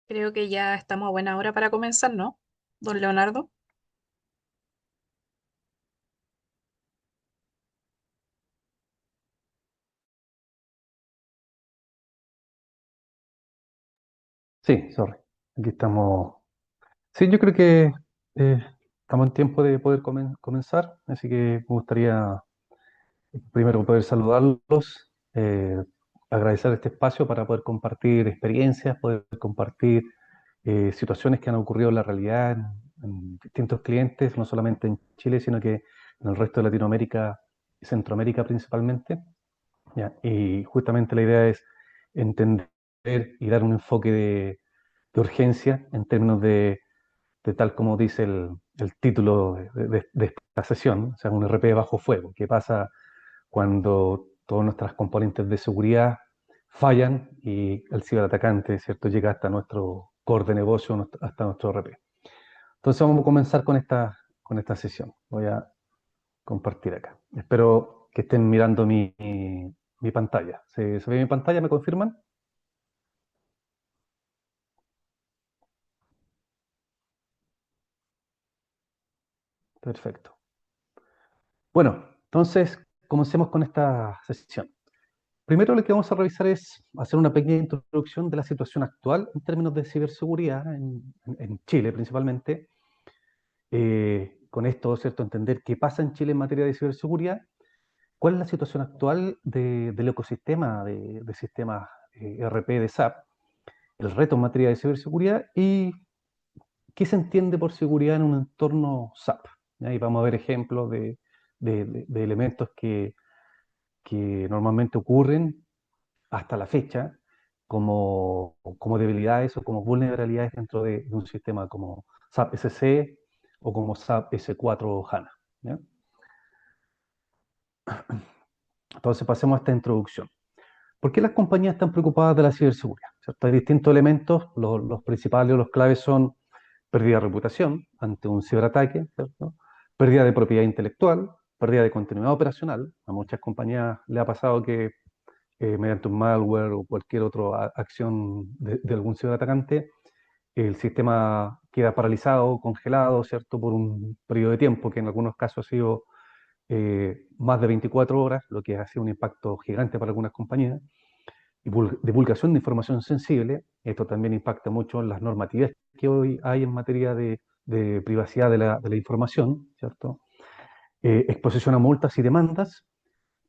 Creo que ya estamos a buena hora para comenzar, ¿no? Don Leonardo. Sí, sorry. Aquí estamos. Sí, yo creo que eh, estamos en tiempo de poder comenzar, así que me gustaría primero poder saludarlos, agradecer este espacio para poder compartir experiencias, poder compartir situaciones que han ocurrido en la realidad en distintos clientes, no solamente en Chile, sino que en el resto de Latinoamérica y Centroamérica principalmente. ¿Ya? Y justamente la idea es entender y dar un enfoque de urgencia en términos de tal como dice el título de esta sesión, o sea, un RP bajo fuego. ¿Qué pasa cuando todas nuestras componentes de seguridad fallan y el ciberatacante, ¿cierto?, llega hasta nuestro core de negocio, hasta nuestro RP? Entonces vamos a comenzar con esta sesión. Voy a compartir acá. Espero que estén mirando mi pantalla. ¿Se ve mi pantalla? ¿Me confirman? Perfecto. Bueno, entonces comencemos con esta sesión. Primero lo que vamos a revisar es hacer una pequeña introducción de la situación actual en términos de ciberseguridad en Chile principalmente. Con esto, ¿cierto?, entender qué pasa en Chile en materia de ciberseguridad, cuál es la situación actual del ecosistema de sistemas RP de SAP, el reto en materia de ciberseguridad y qué se entiende por seguridad en un entorno SAP. ¿Ya? Y vamos a ver ejemplos de elementos que normalmente ocurren hasta la fecha como debilidades o como vulnerabilidades dentro de un sistema como SAP SC o como SAP S4 HANA. ¿Ya? Entonces pasemos a esta introducción. ¿Por qué las compañías están preocupadas de la ciberseguridad? ¿Cierto? Hay distintos elementos, los principales o los claves son pérdida de reputación ante un ciberataque, ¿cierto? Pérdida de propiedad intelectual, pérdida de continuidad operacional. A muchas compañías le ha pasado que mediante un malware o cualquier otra acción de algún ciberatacante, el sistema queda paralizado, congelado, ¿cierto? Por un periodo de tiempo que en algunos casos ha sido más de 24 horas, lo que ha sido un impacto gigante para algunas compañías. Y divulgación de información sensible, esto también impacta mucho en las normativas que hoy hay en materia de privacidad de la información, ¿cierto? Exposición a multas y demandas,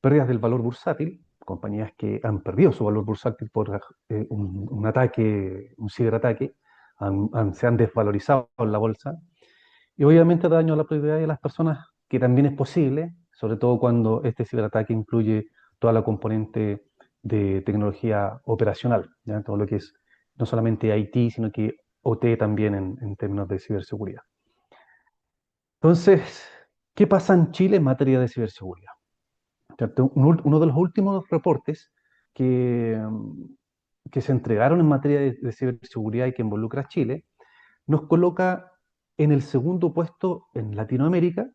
pérdidas del valor bursátil, compañías que han perdido su valor bursátil por un ataque, un ciberataque, se han desvalorizado en la bolsa, y obviamente daño a la propiedad de las personas, que también es posible, sobre todo cuando este ciberataque incluye toda la componente de tecnología operacional, ¿ya? Todo lo que es no solamente IT, sino que OT también en términos de ciberseguridad. Entonces, ¿qué pasa en Chile en materia de ciberseguridad? ¿Cierto? Uno de los últimos reportes que, que se entregaron en materia de ciberseguridad y que involucra a Chile nos coloca en el segundo puesto en Latinoamérica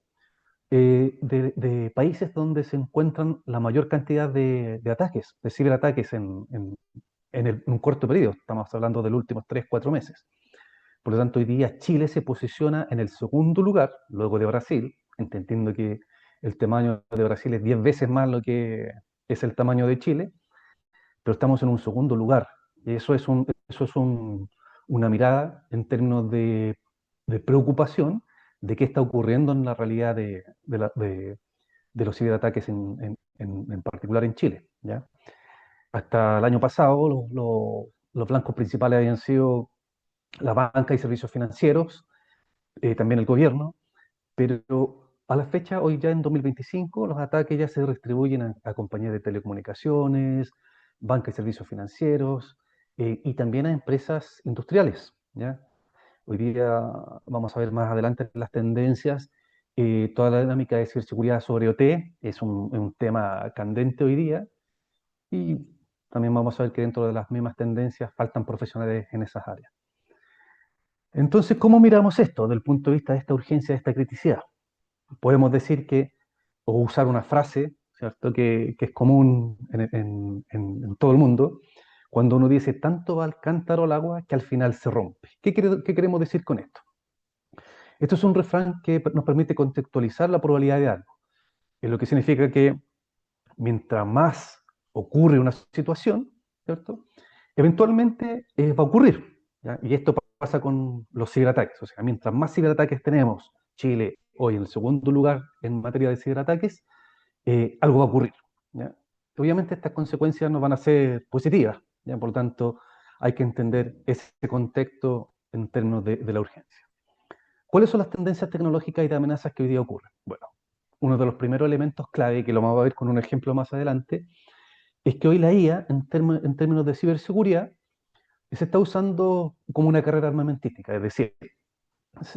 de países donde se encuentran la mayor cantidad de ataques, de ciberataques en un corto periodo. Estamos hablando de los últimos 3, 4 meses. Por lo tanto, hoy día Chile se posiciona en el segundo lugar, luego de Brasil, entendiendo que el tamaño de Brasil es 10 veces más lo que es el tamaño de Chile, pero estamos en un segundo lugar. Y una mirada en términos de preocupación de qué está ocurriendo en la realidad de los ciberataques en particular en Chile. ¿Ya? Hasta el año pasado, los blancos principales habían sido la banca y servicios financieros, también el gobierno, pero a la fecha, hoy ya en 2025, los ataques ya se distribuyen a compañías de telecomunicaciones, banca y servicios financieros, y también a empresas industriales. ¿Ya? Hoy día vamos a ver más adelante las tendencias. Toda la dinámica de ciberseguridad sobre OT es un tema candente hoy día, y también vamos a ver que dentro de las mismas tendencias faltan profesionales en esas áreas. Entonces, ¿cómo miramos esto desde el punto de vista de esta urgencia, de esta criticidad? Podemos decir que, o usar una frase, ¿cierto?, que es común en todo el mundo, cuando uno dice tanto va al cántaro al agua que al final se rompe. ¿Qué queremos decir con esto? Esto es un refrán que nos permite contextualizar la probabilidad de algo, es lo que significa que mientras más ocurre una situación, ¿cierto? Eventualmente va a ocurrir, ¿ya? Y esto pasa con los ciberataques, o sea, mientras más ciberataques tenemos, Chile hoy en el segundo lugar en materia de ciberataques, algo va a ocurrir, ¿ya? Obviamente estas consecuencias no van a ser positivas, ¿ya? Por lo tanto, hay que entender ese contexto en términos de la urgencia. ¿Cuáles son las tendencias tecnológicas y de amenazas que hoy día ocurren? Bueno, uno de los primeros elementos clave, que lo vamos a ver con un ejemplo más adelante, es que hoy la IA, en términos de ciberseguridad, se está usando como una carrera armamentística, es decir,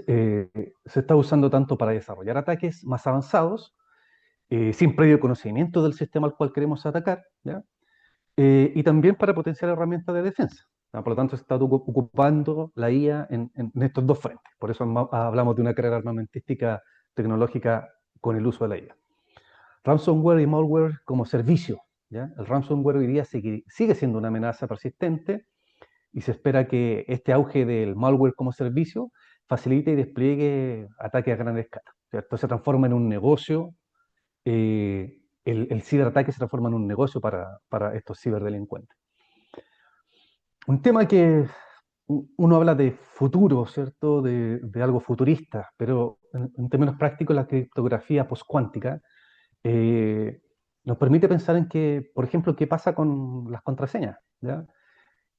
se está usando tanto para desarrollar ataques más avanzados, sin previo conocimiento del sistema al cual queremos atacar, ¿ya? Y también para potenciar herramientas de defensa, ¿ya? Por lo tanto, se está ocupando la IA en estos dos frentes. Por eso hablamos de una carrera armamentística tecnológica con el uso de la IA. Ransomware y malware como servicio, ¿ya? El ransomware hoy día sigue siendo una amenaza persistente y se espera que este auge del malware como servicio facilite y despliegue ataques a gran escala, ¿cierto? Se transforma en un negocio, el ciberataque se transforma en un negocio para estos ciberdelincuentes. Un tema que uno habla de futuro, ¿cierto? De algo futurista, pero en términos prácticos la criptografía postcuántica eh, nos permite pensar en que, por ejemplo, qué pasa con las contraseñas, ¿ya?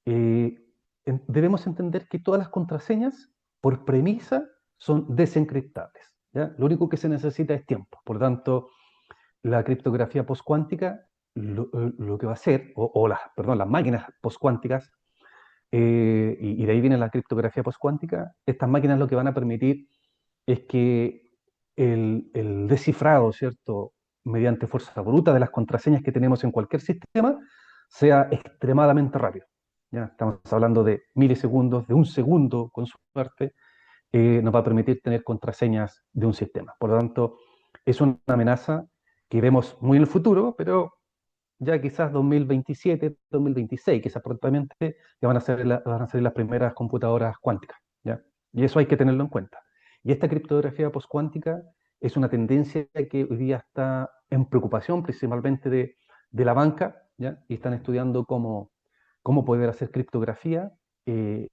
Eh, Debemos entender que todas las contraseñas, por premisa, son desencriptables, ¿ya? Lo único que se necesita es tiempo. Por lo tanto, la criptografía postcuántica lo que va a hacer, perdón, las máquinas postcuánticas, y de ahí viene la criptografía postcuántica, estas máquinas lo que van a permitir es que el descifrado, ¿cierto?, mediante fuerza bruta de las contraseñas que tenemos en cualquier sistema, sea extremadamente rápido. ¿Ya? Estamos hablando de milisegundos, de un segundo, con suerte, nos va a permitir tener contraseñas de un sistema. Por lo tanto, es una amenaza que vemos muy en el futuro, pero ya quizás 2027, 2026, quizás prontamente, ya van a ser las primeras computadoras cuánticas, ¿ya? Y eso hay que tenerlo en cuenta. Y esta criptografía postcuántica es una tendencia que hoy día está en preocupación, principalmente de la banca, ¿ya? Y están estudiando cómo poder hacer criptografía eh,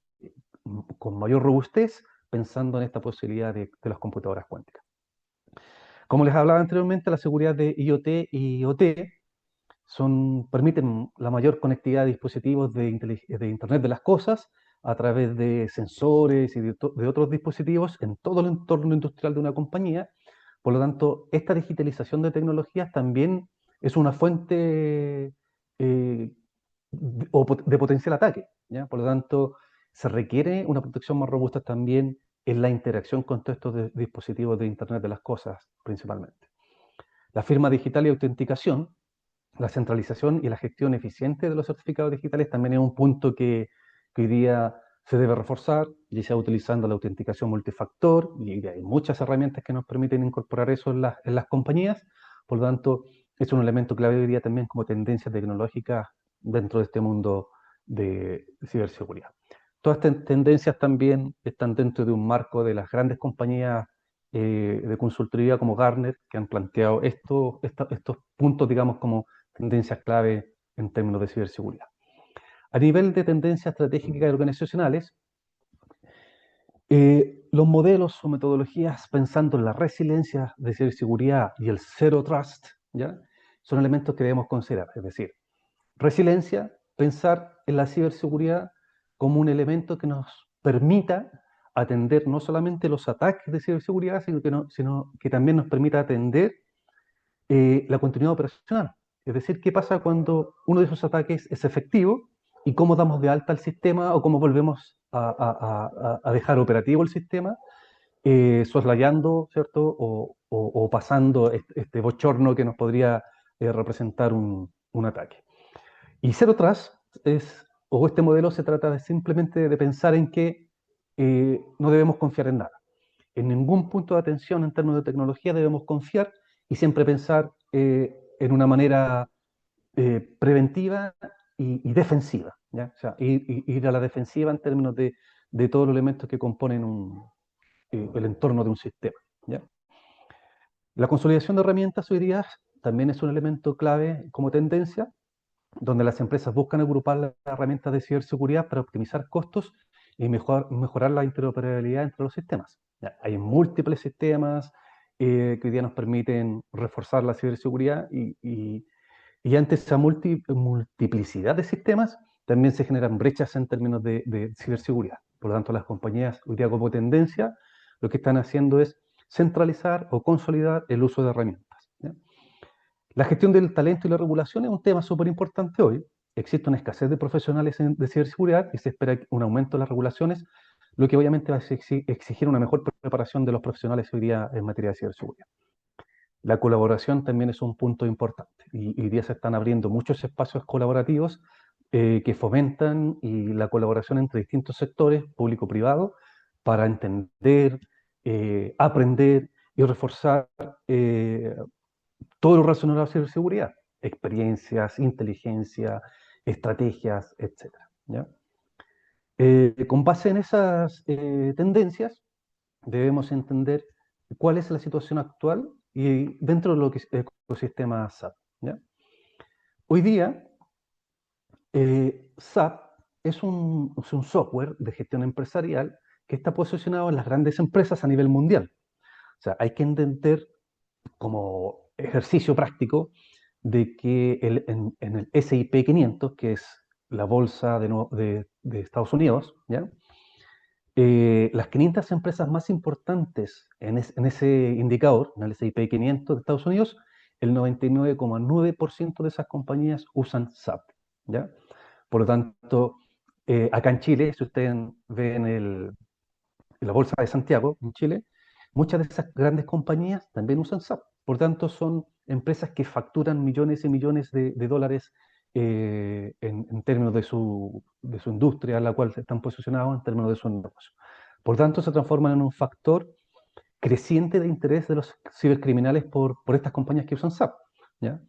con mayor robustez, pensando en esta posibilidad de las computadoras cuánticas. Como les hablaba anteriormente, la seguridad de IoT y IoT permiten la mayor conectividad de dispositivos de Internet de las Cosas a través de sensores y de otros dispositivos en todo el entorno industrial de una compañía. Por lo tanto, esta digitalización de tecnologías también es una fuente de potencial ataque, ¿ya? Por lo tanto, se requiere una protección más robusta también en la interacción con todos estos dispositivos de Internet de las Cosas, principalmente. La firma digital y autenticación, la centralización y la gestión eficiente de los certificados digitales también es un punto que hoy día se debe reforzar, ya sea utilizando la autenticación multifactor, y hay muchas herramientas que nos permiten incorporar eso en las compañías. Por lo tanto, es un elemento clave hoy día también como tendencia tecnológica dentro de este mundo de ciberseguridad. Todas estas tendencias también están dentro de un marco de las grandes compañías de consultoría como Gartner, que han planteado estos puntos, digamos, como tendencias clave en términos de ciberseguridad. A nivel de tendencias estratégicas y organizacionales, los modelos o metodologías pensando en la resiliencia de ciberseguridad y el Zero Trust, ¿ya?, son elementos que debemos considerar. Es decir, resiliencia, pensar en la ciberseguridad como un elemento que nos permita atender no solamente los ataques de ciberseguridad, sino que también nos permita atender la continuidad operacional. Es decir, qué pasa cuando uno de esos ataques es efectivo y cómo damos de alta el sistema o cómo volvemos a dejar operativo el sistema, soslayando, ¿cierto? O pasando este bochorno que nos podría representar un ataque. Y Zero Trust o este modelo se trata simplemente de pensar en que no debemos confiar en nada. En ningún punto de atención en términos de tecnología debemos confiar y siempre pensar en una manera preventiva y defensiva, ¿ya? O sea, ir a la defensiva en términos de todos los elementos que componen el entorno de un sistema, ¿ya? La consolidación de herramientas hoy día también es un elemento clave como tendencia, donde las empresas buscan agrupar las herramientas de ciberseguridad para optimizar costos y mejorar la interoperabilidad entre los sistemas. Ya, hay múltiples sistemas que hoy día nos permiten reforzar la ciberseguridad y ante esa multiplicidad de sistemas también se generan brechas en términos de ciberseguridad. Por lo tanto, las compañías hoy día como tendencia lo que están haciendo es centralizar o consolidar el uso de herramientas, ¿ya? La gestión del talento y la regulación es un tema súper importante hoy. Existe una escasez de profesionales de ciberseguridad y se espera un aumento de las regulaciones, lo que obviamente va a exigir una mejor preparación de los profesionales hoy día en materia de ciberseguridad. La colaboración también es un punto importante y hoy día se están abriendo muchos espacios colaborativos que fomentan la colaboración entre distintos sectores, público-privado, para entender, aprender y reforzar todo lo relacionado a la ciberseguridad, experiencias, inteligencia, estrategias, etcétera, ¿ya? Con base en esas tendencias, debemos entender cuál es la situación actual y dentro de lo que es el ecosistema SAP, ¿ya? Hoy día, SAP es un software de gestión empresarial que está posicionado en las grandes empresas a nivel mundial. O sea, hay que entender como ejercicio práctico de que en el S&P 500, que es la bolsa de Estados Unidos, ¿ya? Las 500 empresas más importantes en ese indicador, en el S&P 500 de Estados Unidos, el 99,9% de esas compañías usan SAP, ¿ya? Por lo tanto, acá en Chile, si ustedes ven en la Bolsa de Santiago, en Chile, muchas de esas grandes compañías también usan SAP. Por tanto, son empresas que facturan millones y millones de dólares en términos de su industria, en la cual están posicionados, en términos de su negocio. Por tanto, se transforman en un factor creciente de interés de los cibercriminales por estas compañías que usan SAP, ¿ya?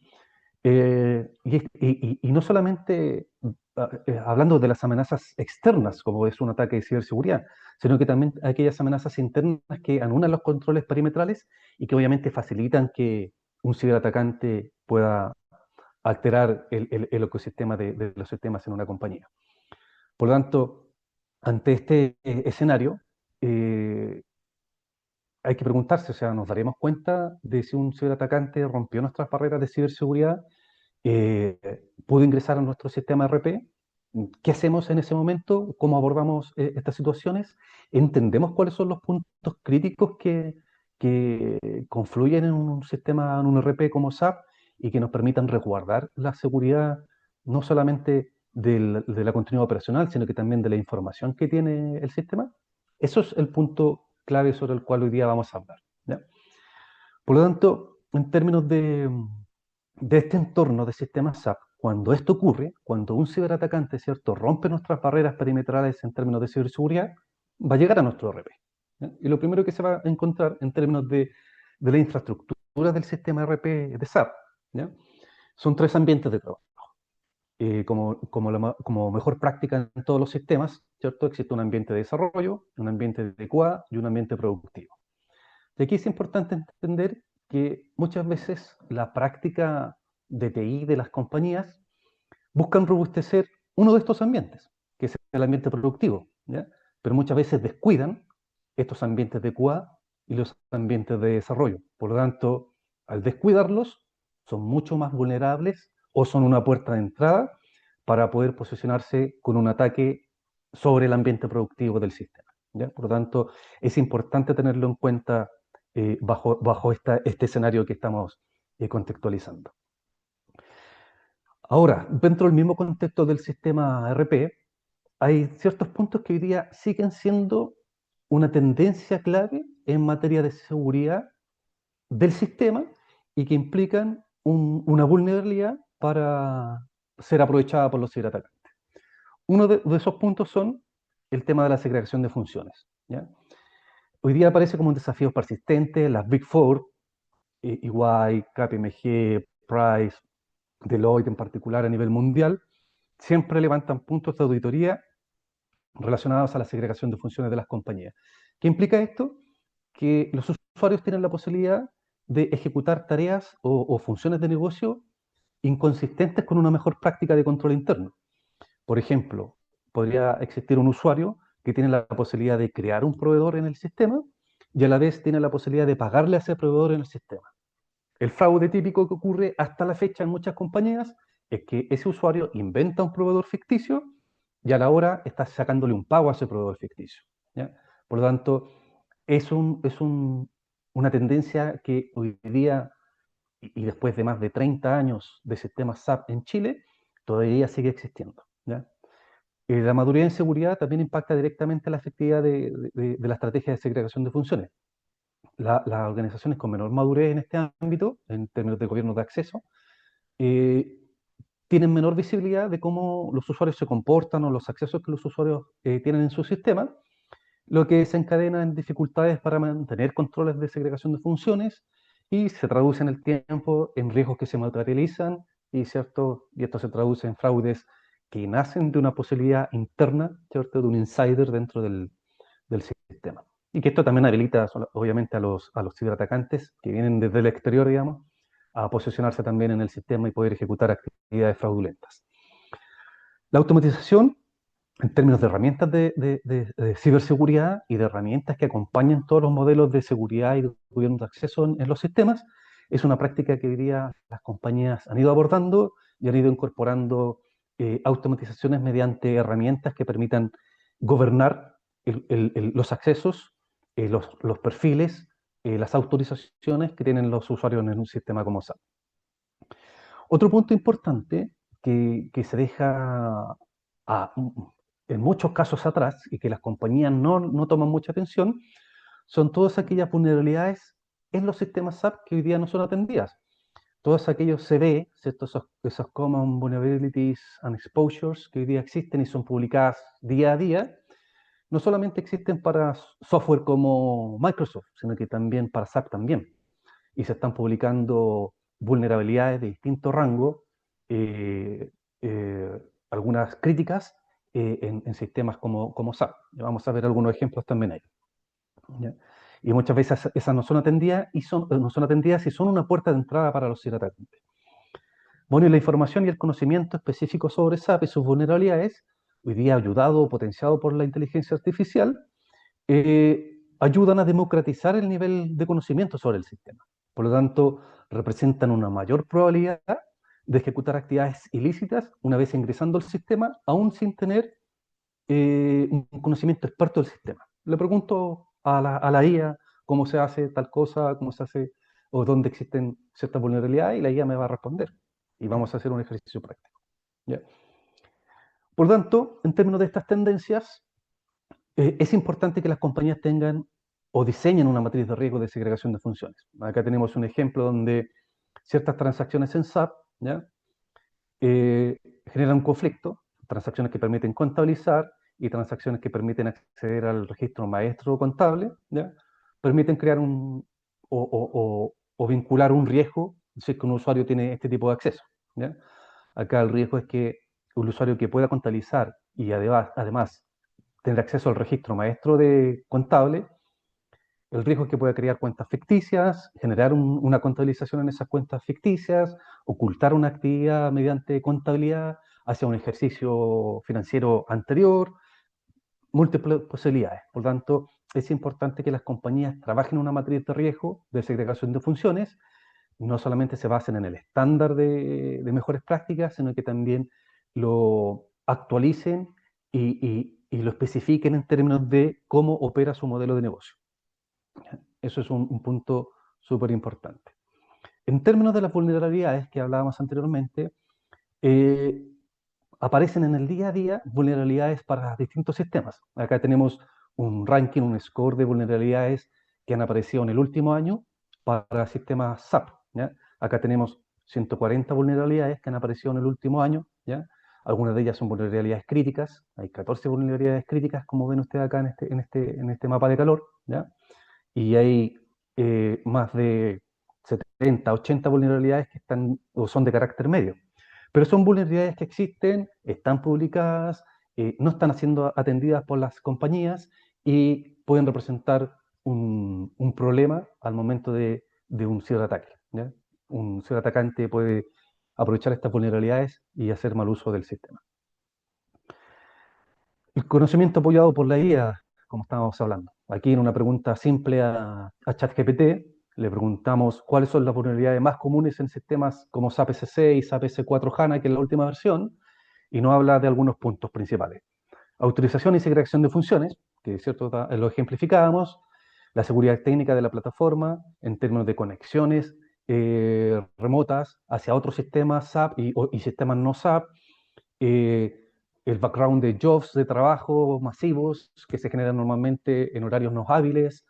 Y no solamente hablando de las amenazas externas, como es un ataque de ciberseguridad, sino que también aquellas amenazas internas que anulan los controles perimetrales y que obviamente facilitan que un ciberatacante pueda alterar el ecosistema de los sistemas en una compañía. Por lo tanto, ante este escenario, eh, hay que preguntarse, o sea, ¿nos daremos cuenta de si un ciberatacante rompió nuestras barreras de ciberseguridad? ¿Pudo ingresar a nuestro sistema RP? ¿Qué hacemos en ese momento? ¿Cómo abordamos estas situaciones? ¿Entendemos cuáles son los puntos críticos que confluyen en un sistema, en un RP como SAP y que nos permitan resguardar la seguridad no solamente de la continuidad operacional, sino que también de la información que tiene el sistema? Eso es el punto clave sobre el cual hoy día vamos a hablar, ¿ya? Por lo tanto, en términos de este entorno de sistemas SAP, cuando esto ocurre, cuando un ciberatacante, ¿cierto?, rompe nuestras barreras perimetrales en términos de ciberseguridad, va a llegar a nuestro RP, ¿ya? Y lo primero que se va a encontrar en términos de la infraestructura del sistema RP de SAP, ¿ya? Son tres ambientes de trabajo. Como mejor práctica en todos los sistemas, ¿cierto? Existe un ambiente de desarrollo, un ambiente de QA y un ambiente productivo. Y aquí es importante entender que muchas veces la práctica de TI de las compañías buscan robustecer uno de estos ambientes, que es el ambiente productivo, ¿ya? Pero muchas veces descuidan estos ambientes de QA y los ambientes de desarrollo. Por lo tanto, al descuidarlos, son mucho más vulnerables o son una puerta de entrada para poder posicionarse con un ataque sobre el ambiente productivo del sistema, ¿ya? Por lo tanto, es importante tenerlo en cuenta bajo este escenario que estamos contextualizando. Ahora, dentro del mismo contexto del sistema RP, hay ciertos puntos que hoy día siguen siendo una tendencia clave en materia de seguridad del sistema y que implican una vulnerabilidad para ser aprovechada por los ciberatacantes. Uno de esos puntos son el tema de la segregación de funciones, ¿ya? Hoy día aparece como un desafío persistente, las Big Four, EY, KPMG, Price, Deloitte en particular a nivel mundial, siempre levantan puntos de auditoría relacionados a la segregación de funciones de las compañías. ¿Qué implica esto? Que los usuarios tienen la posibilidad de ejecutar tareas o funciones de negocio inconsistentes con una mejor práctica de control interno. Por ejemplo, podría existir un usuario que tiene la posibilidad de crear un proveedor en el sistema y a la vez tiene la posibilidad de pagarle a ese proveedor en el sistema. El fraude típico que ocurre hasta la fecha en muchas compañías es que ese usuario inventa un proveedor ficticio y a la hora está sacándole un pago a ese proveedor ficticio, ¿ya? Por lo tanto, una tendencia que hoy día, y después de más de 30 años de sistemas SAP en Chile, todavía sigue existiendo, ¿ya? La madurez en seguridad también impacta directamente la efectividad de la estrategia de segregación de funciones. Las organizaciones con menor madurez en este ámbito, en términos de gobierno de acceso, eh, tienen menor visibilidad de cómo los usuarios se comportan o los accesos que los usuarios tienen en su sistema, lo que desencadena en dificultades para mantener controles de segregación de funciones y se traduce en el tiempo en riesgos que se materializan ¿cierto? Y esto se traduce en fraudes que nacen de una posibilidad interna, ¿cierto? De un insider dentro del sistema. Y que esto también habilita, obviamente, a los ciberatacantes que vienen desde el exterior, digamos, a posicionarse también en el sistema y poder ejecutar actividades fraudulentas. La automatización, en términos de herramientas de ciberseguridad y de herramientas que acompañan todos los modelos de seguridad y de gobierno de acceso en los sistemas, es una práctica que hoy día las compañías han ido abordando y han ido incorporando automatizaciones mediante herramientas que permitan gobernar los accesos, los perfiles, las autorizaciones que tienen los usuarios en un sistema como SAP. Otro punto importante que se deja a, en muchos casos atrás y que las compañías no toman mucha atención son todas aquellas vulnerabilidades en los sistemas SAP que hoy día no son atendidas. Todos aquellos CVE, ¿cierto? Esos Common Vulnerabilities and Exposures que hoy día existen y son publicadas día a día, no solamente existen para software como Microsoft, sino que también para SAP también. Y se están publicando vulnerabilidades de distinto rango, eh, eh, algunas críticas en sistemas como SAP. Vamos a ver algunos ejemplos también ahí, ¿ya? Y muchas veces esas no son atendidas no son atendidas y son una puerta de entrada para los ciberatacantes. Bueno, y la información y el conocimiento específico sobre SAP y sus vulnerabilidades, hoy día ayudado o potenciado por la inteligencia artificial, ayudan a democratizar el nivel de conocimiento sobre el sistema. Por lo tanto, representan una mayor probabilidad de ejecutar actividades ilícitas una vez ingresando al sistema, aún sin tener un conocimiento experto del sistema. Le pregunto a la IA cómo se hace tal cosa, cómo se hace o dónde existen ciertas vulnerabilidades y la IA me va a responder. Y vamos a hacer un ejercicio práctico, ¿ya? Por lo tanto, en términos de estas tendencias, es importante que las compañías tengan o diseñen una matriz de riesgo de segregación de funciones. Acá tenemos un ejemplo donde ciertas transacciones en SAP, ¿ya? Generan un conflicto, transacciones que permiten contabilizar y transacciones que permiten acceder al registro maestro contable, ¿ya? Permiten crear o vincular un riesgo si es que un usuario tiene este tipo de acceso, ¿ya? Acá el riesgo es que un usuario que pueda contabilizar y además tener acceso al registro maestro de contable, el riesgo es que pueda crear cuentas ficticias, generar una contabilización en esas cuentas ficticias, ocultar una actividad mediante contabilidad hacia un ejercicio financiero anterior, múltiples posibilidades. Por lo tanto, es importante que las compañías trabajen una matriz de riesgo de segregación de funciones, no solamente se basen en el estándar de mejores prácticas, sino que también lo actualicen y lo especifiquen en términos de cómo opera su modelo de negocio. Eso es un punto súper importante. En términos de las vulnerabilidades que hablábamos anteriormente, eh, aparecen en el día a día vulnerabilidades para distintos sistemas. Acá tenemos un ranking, un score de vulnerabilidades que han aparecido en el último año para sistemas SAP, ¿ya? Acá tenemos 140 vulnerabilidades que han aparecido en el último año, ¿ya? Algunas de ellas son vulnerabilidades críticas, hay 14 vulnerabilidades críticas, como ven ustedes acá en este mapa de calor, ¿ya? Y hay más de 70, 80 vulnerabilidades que están o son de carácter medio. Pero son vulnerabilidades que existen, están publicadas, no están siendo atendidas por las compañías y pueden representar un problema al momento de un ciberataque, ¿ya? Un ciberatacante puede aprovechar estas vulnerabilidades y hacer mal uso del sistema. El conocimiento apoyado por la IA, como estábamos hablando. Aquí en una pregunta simple a ChatGPT, le preguntamos cuáles son las vulnerabilidades más comunes en sistemas como SAP SC y SAP S4 HANA, que es la última versión, y nos habla de algunos puntos principales. Autorización y segregación de funciones, que cierto lo ejemplificábamos, la seguridad técnica de la plataforma en términos de conexiones remotas hacia otros sistemas SAP y sistemas no SAP, eh, el background de jobs de trabajo masivos que se generan normalmente en horarios no hábiles,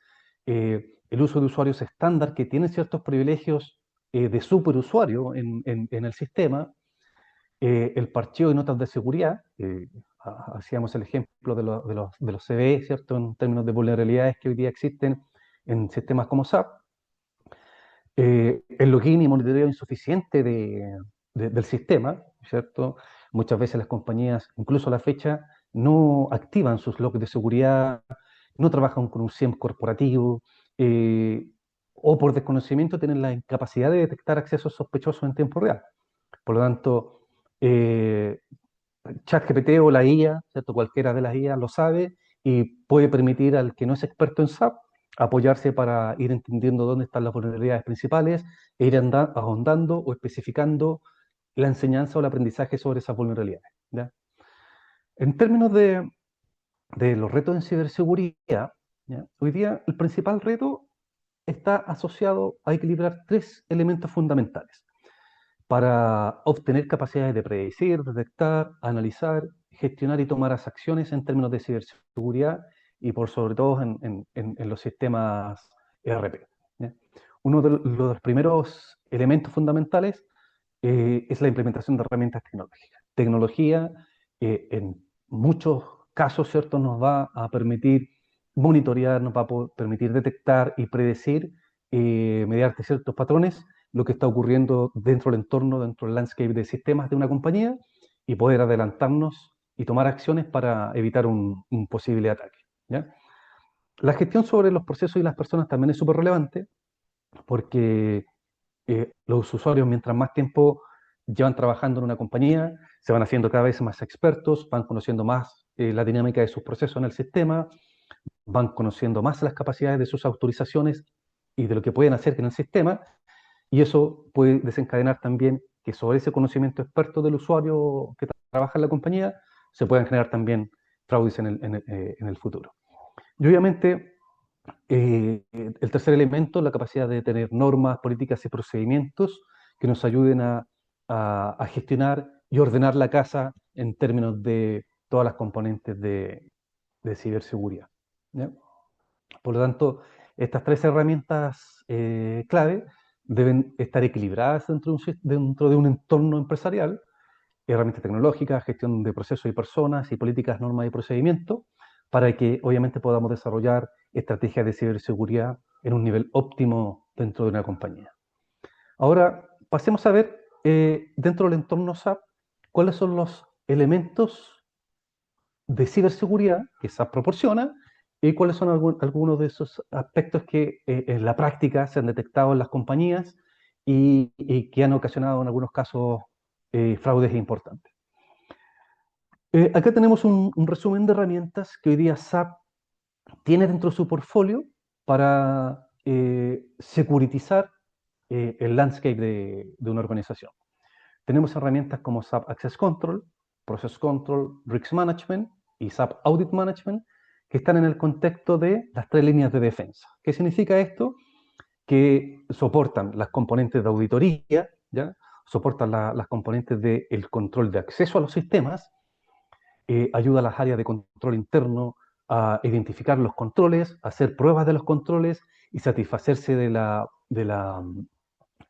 el uso de usuarios estándar que tienen ciertos privilegios de superusuario en el sistema, el parcheo de notas de seguridad, hacíamos el ejemplo de los CVE, ¿cierto? En términos de vulnerabilidades que hoy día existen en sistemas como SAP, el login y monitoreo insuficiente del sistema, ¿cierto? Muchas veces las compañías, incluso a la fecha, no activan sus logs de seguridad, no trabajan con un SIEM corporativo, eh, o por desconocimiento tienen la incapacidad de detectar accesos sospechosos en tiempo real. Por lo tanto, eh, ChatGPT o la IA, ¿cierto? Cualquiera de las IA lo sabe y puede permitir al que no es experto en SAP apoyarse para ir entendiendo dónde están las vulnerabilidades principales e ir ahondando o especificando la enseñanza o el aprendizaje sobre esas vulnerabilidades, ¿ya? En términos de los retos en ciberseguridad, ¿ya? Hoy día el principal reto está asociado a equilibrar tres elementos fundamentales para obtener capacidades de predecir, detectar, analizar, gestionar y tomar las acciones en términos de ciberseguridad y por sobre todo en los sistemas ERP, ¿ya? Uno de los primeros elementos fundamentales es la implementación de herramientas tecnológicas. Tecnología, en muchos casos, ¿cierto?, nos va a permitir monitorear, nos va a permitir detectar y predecir mediante ciertos patrones lo que está ocurriendo dentro del entorno, dentro del landscape de sistemas de una compañía y poder adelantarnos y tomar acciones para evitar un posible ataque, ¿ya? La gestión sobre los procesos y las personas también es súper relevante porque los usuarios, mientras más tiempo llevan trabajando en una compañía, se van haciendo cada vez más expertos, van conociendo más la dinámica de sus procesos en el sistema, van conociendo más las capacidades de sus autorizaciones y de lo que pueden hacer en el sistema, y eso puede desencadenar también que sobre ese conocimiento experto del usuario que trabaja en la compañía se puedan generar también fraudes en el futuro. Y obviamente el tercer elemento, la capacidad de tener normas, políticas y procedimientos que nos ayuden a gestionar y ordenar la casa en términos de todas las componentes de ciberseguridad, ¿ya? Por lo tanto, estas tres herramientas clave deben estar equilibradas dentro de un entorno empresarial: herramientas tecnológicas, gestión de procesos y personas y políticas, normas y procedimientos, para que obviamente podamos desarrollar estrategias de ciberseguridad en un nivel óptimo dentro de una compañía. Ahora, pasemos a ver dentro del entorno SAP cuáles son los elementos de ciberseguridad que SAP proporciona y cuáles son algunos de esos aspectos que en la práctica se han detectado en las compañías y que han ocasionado en algunos casos fraudes importantes. Acá tenemos un resumen de herramientas que hoy día SAP tiene dentro de su portfolio para securitizar el landscape de una organización. Tenemos herramientas como SAP Access Control, Process Control, Risk Management y SAP Audit Management, que están en el contexto de las tres líneas de defensa. ¿Qué significa esto? Que soportan las componentes de auditoría, ¿ya? Soportan las componentes del control de acceso a los sistemas, ayuda a las áreas de control interno a identificar los controles, a hacer pruebas de los controles y satisfacerse de la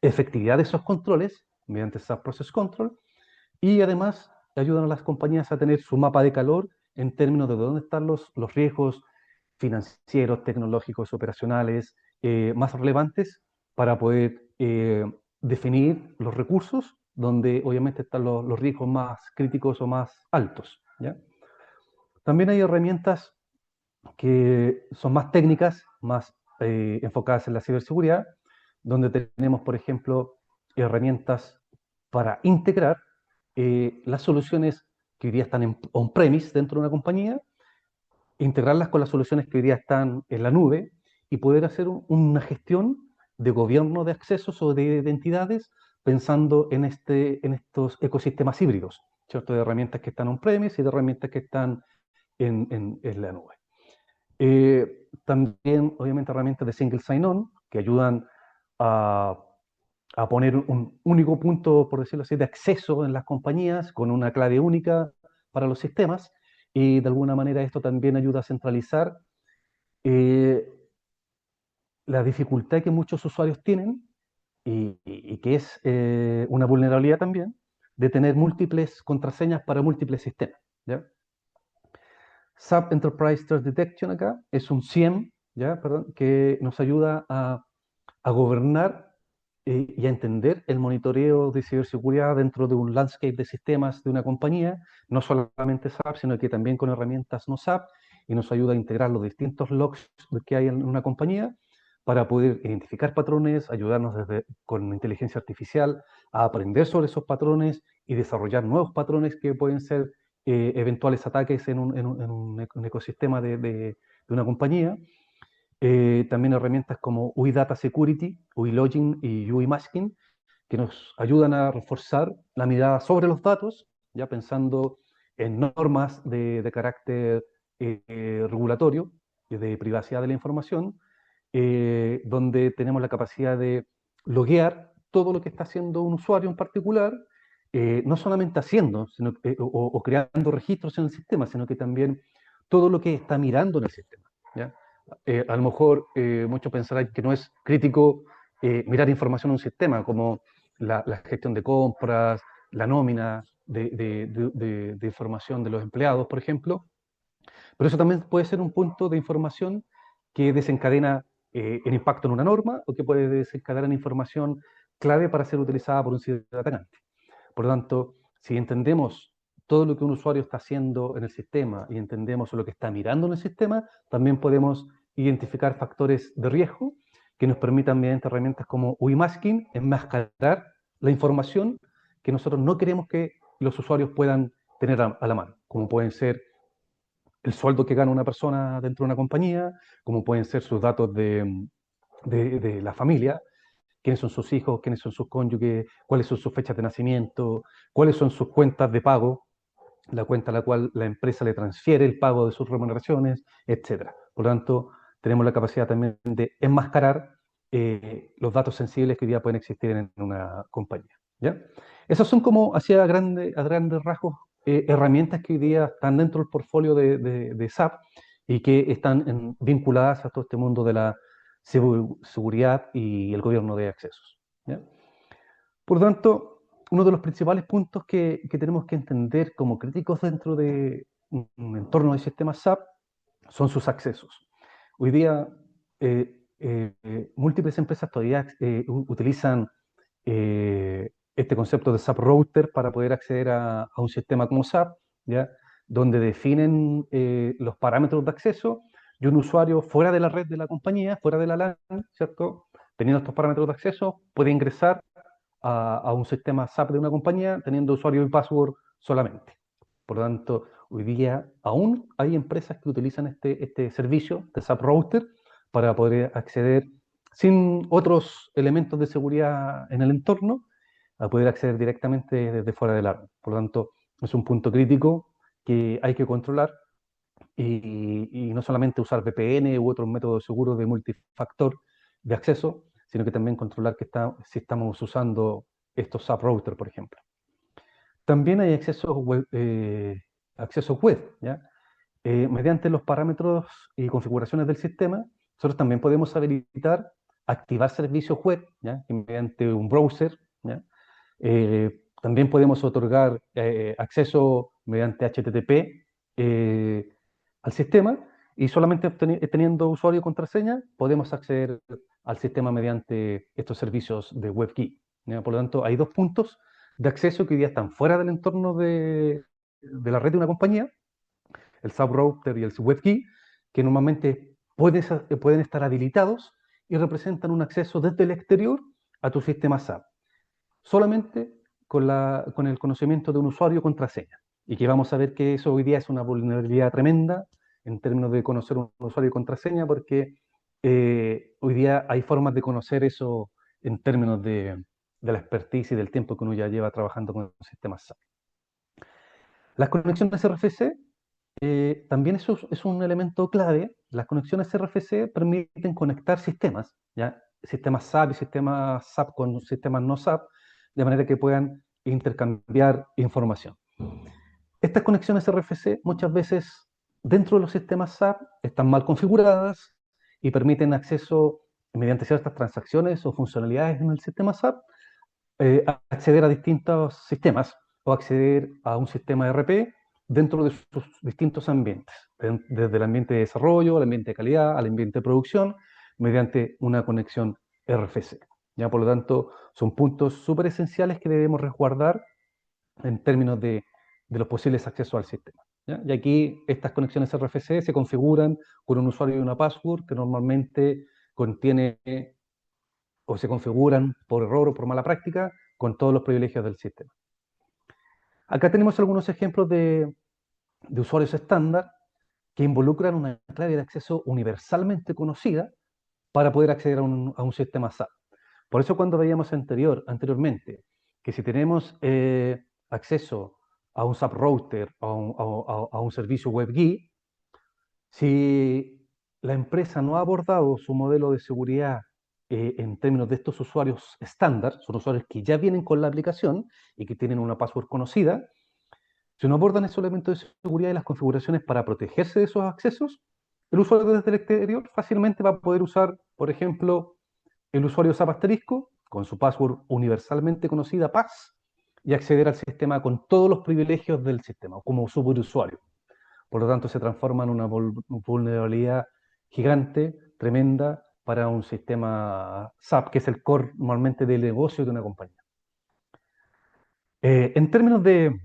efectividad de esos controles mediante SAP Process Control, y además ayudan a las compañías a tener su mapa de calor en términos de dónde están los riesgos financieros, tecnológicos, operacionales más relevantes para poder definir los recursos donde obviamente están los riesgos más críticos o más altos, ¿ya? También hay herramientas que son más técnicas, más enfocadas en la ciberseguridad, donde tenemos, por ejemplo, herramientas para integrar las soluciones que hoy día están en on-premise dentro de una compañía, integrarlas con las soluciones que hoy día están en la nube y poder hacer una gestión de gobierno de accesos o de entidades pensando en estos ecosistemas híbridos, ¿cierto? De herramientas que están on-premise y de herramientas que están en la nube. También, obviamente, herramientas de single sign-on que ayudan a, a poner un único punto, por decirlo así, de acceso en las compañías con una clave única para los sistemas. Y de alguna manera esto también ayuda a centralizar eh, la dificultad que muchos usuarios tienen y que es una vulnerabilidad también de tener múltiples contraseñas para múltiples sistemas, ¿ya? SAP Enterprise Threat Detection acá es un SIEM, ¿ya? Perdón, que nos ayuda a gobernar y a entender el monitoreo de ciberseguridad dentro de un landscape de sistemas de una compañía, no solamente SAP, sino que también con herramientas no SAP, y nos ayuda a integrar los distintos logs que hay en una compañía para poder identificar patrones, ayudarnos con inteligencia artificial a aprender sobre esos patrones y desarrollar nuevos patrones que pueden ser eventuales ataques en un ecosistema de una compañía. También herramientas como UI Data Security, UI Logging y UI Masking, que nos ayudan a reforzar la mirada sobre los datos, ya pensando en normas de carácter regulatorio y de privacidad de la información, donde tenemos la capacidad de loguear todo lo que está haciendo un usuario en particular, no solamente haciendo o creando registros en el sistema, sino que también todo lo que está mirando en el sistema, ¿ya? A lo mejor muchos pensarán que no es crítico mirar información en un sistema, como la gestión de compras, la nómina de información de los empleados, por ejemplo, pero eso también puede ser un punto de información que desencadena el impacto en una norma o que puede desencadenar información clave para ser utilizada por un ciberatacante. Por lo tanto, si entendemos todo lo que un usuario está haciendo en el sistema y entendemos lo que está mirando en el sistema, también podemos identificar factores de riesgo que nos permitan, mediante herramientas como UIMasking, enmascarar la información que nosotros no queremos que los usuarios puedan tener a la mano, como pueden ser el sueldo que gana una persona dentro de una compañía, como pueden ser sus datos de la familia, quiénes son sus hijos, quiénes son sus cónyuges, cuáles son sus fechas de nacimiento, cuáles son sus cuentas de pago, la cuenta a la cual la empresa le transfiere el pago de sus remuneraciones, etcétera. Por lo tanto, tenemos la capacidad también de enmascarar los datos sensibles que hoy día pueden existir en una compañía, ¿ya? Esas son como, a grandes rasgos, herramientas que hoy día están dentro del portfolio de SAP y que están vinculadas a todo este mundo de la seguridad y el gobierno de accesos, ¿ya? Por lo tanto, uno de los principales puntos que tenemos que entender como críticos dentro de un entorno de sistemas SAP son sus accesos. Hoy día, múltiples empresas todavía utilizan este concepto de SAP Router para poder acceder a un sistema como SAP, ¿ya? Donde definen los parámetros de acceso y un usuario fuera de la red de la compañía, fuera de la LAN, ¿cierto? Teniendo estos parámetros de acceso, puede ingresar a un sistema SAP de una compañía teniendo usuario y password solamente. Por lo tanto, hoy día aún hay empresas que utilizan este servicio de SAP Router para poder acceder sin otros elementos de seguridad en el entorno, a poder acceder directamente desde fuera de la red. Por lo tanto, es un punto crítico que hay que controlar y no solamente usar VPN u otros métodos seguros de multifactor de acceso, sino que también controlar si estamos usando estos subrouters, por ejemplo. También hay accesos web, ¿ya? Mediante los parámetros y configuraciones del sistema, nosotros también podemos habilitar, activar servicios web, ¿ya? Mediante un browser, ¿ya? También podemos otorgar acceso mediante HTTP al sistema y solamente teniendo usuario y contraseña podemos acceder al sistema mediante estos servicios de WebKey, ¿ya? Por lo tanto, hay dos puntos de acceso que hoy día están fuera del entorno de la red de una compañía, el subrouter y el subweb-key, que normalmente pueden estar habilitados y representan un acceso desde el exterior a tu sistema SAP, solamente con el conocimiento de un usuario y contraseña. Y que vamos a ver que eso hoy día es una vulnerabilidad tremenda en términos de conocer un usuario y contraseña, porque hoy día hay formas de conocer eso en términos de la expertise y del tiempo que uno ya lleva trabajando con sistemas SAP. Las conexiones RFC también eso es un elemento clave. Las conexiones RFC permiten conectar sistemas, ¿ya? Sistemas SAP y sistemas SAP con sistemas no SAP, de manera que puedan intercambiar información. Estas conexiones RFC muchas veces dentro de los sistemas SAP están mal configuradas y permiten acceso mediante ciertas transacciones o funcionalidades en el sistema SAP, acceder a distintos sistemas o acceder a un sistema ERP dentro de sus distintos ambientes, desde el ambiente de desarrollo, al ambiente de calidad, al ambiente de producción, mediante una conexión RFC. ¿Ya? Por lo tanto, son puntos súper esenciales que debemos resguardar en términos de los posibles accesos al sistema. ¿Ya? Y aquí estas conexiones RFC se configuran con un usuario y una password que normalmente contiene o se configuran por error o por mala práctica con todos los privilegios del sistema. Acá tenemos algunos ejemplos de usuarios estándar que involucran una clave de acceso universalmente conocida para poder acceder a un sistema SAP. Por eso cuando veíamos anteriormente que si tenemos acceso a un SAP router a un servicio WebGui, si la empresa no ha abordado su modelo de seguridad en términos de estos usuarios estándar, son usuarios que ya vienen con la aplicación y que tienen una password conocida, si no abordan esos elementos de seguridad y las configuraciones para protegerse de esos accesos, el usuario desde el exterior fácilmente va a poder usar, por ejemplo, el usuario SAP asterisco con su password universalmente conocida, PAS, y acceder al sistema con todos los privilegios del sistema, como superusuario. Por lo tanto, se transforma en una vulnerabilidad gigante, tremenda, para un sistema SAP, que es el core normalmente del negocio de una compañía. En términos de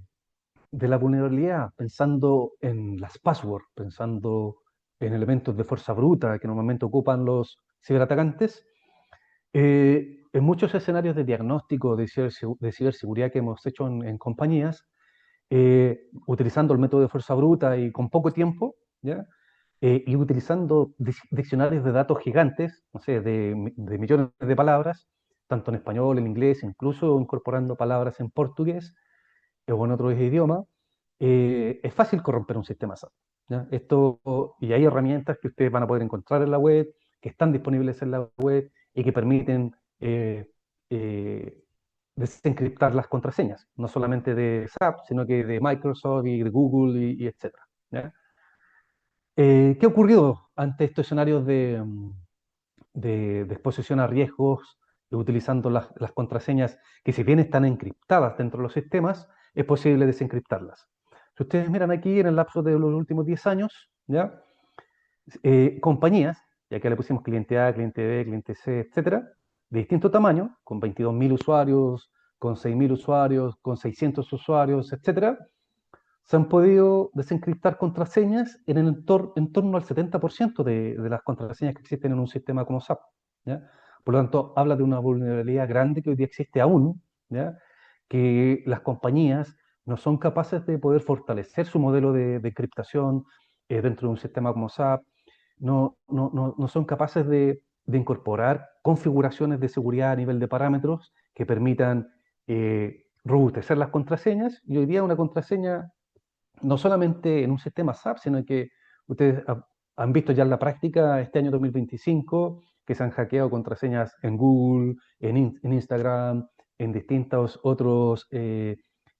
la vulnerabilidad, pensando en las passwords, pensando en elementos de fuerza bruta que normalmente ocupan los ciberatacantes, en muchos escenarios de diagnóstico de ciberseguridad que hemos hecho en compañías, utilizando el método de fuerza bruta y con poco tiempo, ¿ya? Y utilizando diccionarios de datos gigantes, no sé, de millones de palabras, tanto en español, en inglés, incluso incorporando palabras en portugués o en otros idiomas, es fácil corromper un sistema SAP. ¿Ya? Y hay herramientas que ustedes van a poder encontrar en la web, que están disponibles en la web y que permiten eh, desencriptar las contraseñas, no solamente de SAP, sino que de Microsoft y de Google y etcétera. ¿Ya? ¿Qué ha ocurrido ante estos escenarios de exposición a riesgos utilizando las contraseñas que si bien están encriptadas dentro de los sistemas, es posible desencriptarlas? Si ustedes miran aquí en el lapso de los últimos 10 años, ¿ya? Compañías, ya que le pusimos cliente A, cliente B, cliente C, etcétera, de distinto tamaño, con 22.000 usuarios, con 6.000 usuarios, con 600 usuarios, etcétera, se han podido desencriptar contraseñas en torno al 70% de las contraseñas que existen en un sistema como SAP. ¿Ya? Por lo tanto, habla de una vulnerabilidad grande que hoy día existe aún, ¿ya? Que las compañías no son capaces de poder fortalecer su modelo de encriptación dentro de un sistema como SAP, no son capaces de incorporar configuraciones de seguridad a nivel de parámetros que permitan robustecer las contraseñas, y hoy día una contraseña no solamente en un sistema SAP, sino que ustedes han visto ya en la práctica este año 2025 que se han hackeado contraseñas en Google, en Instagram, en distintos otros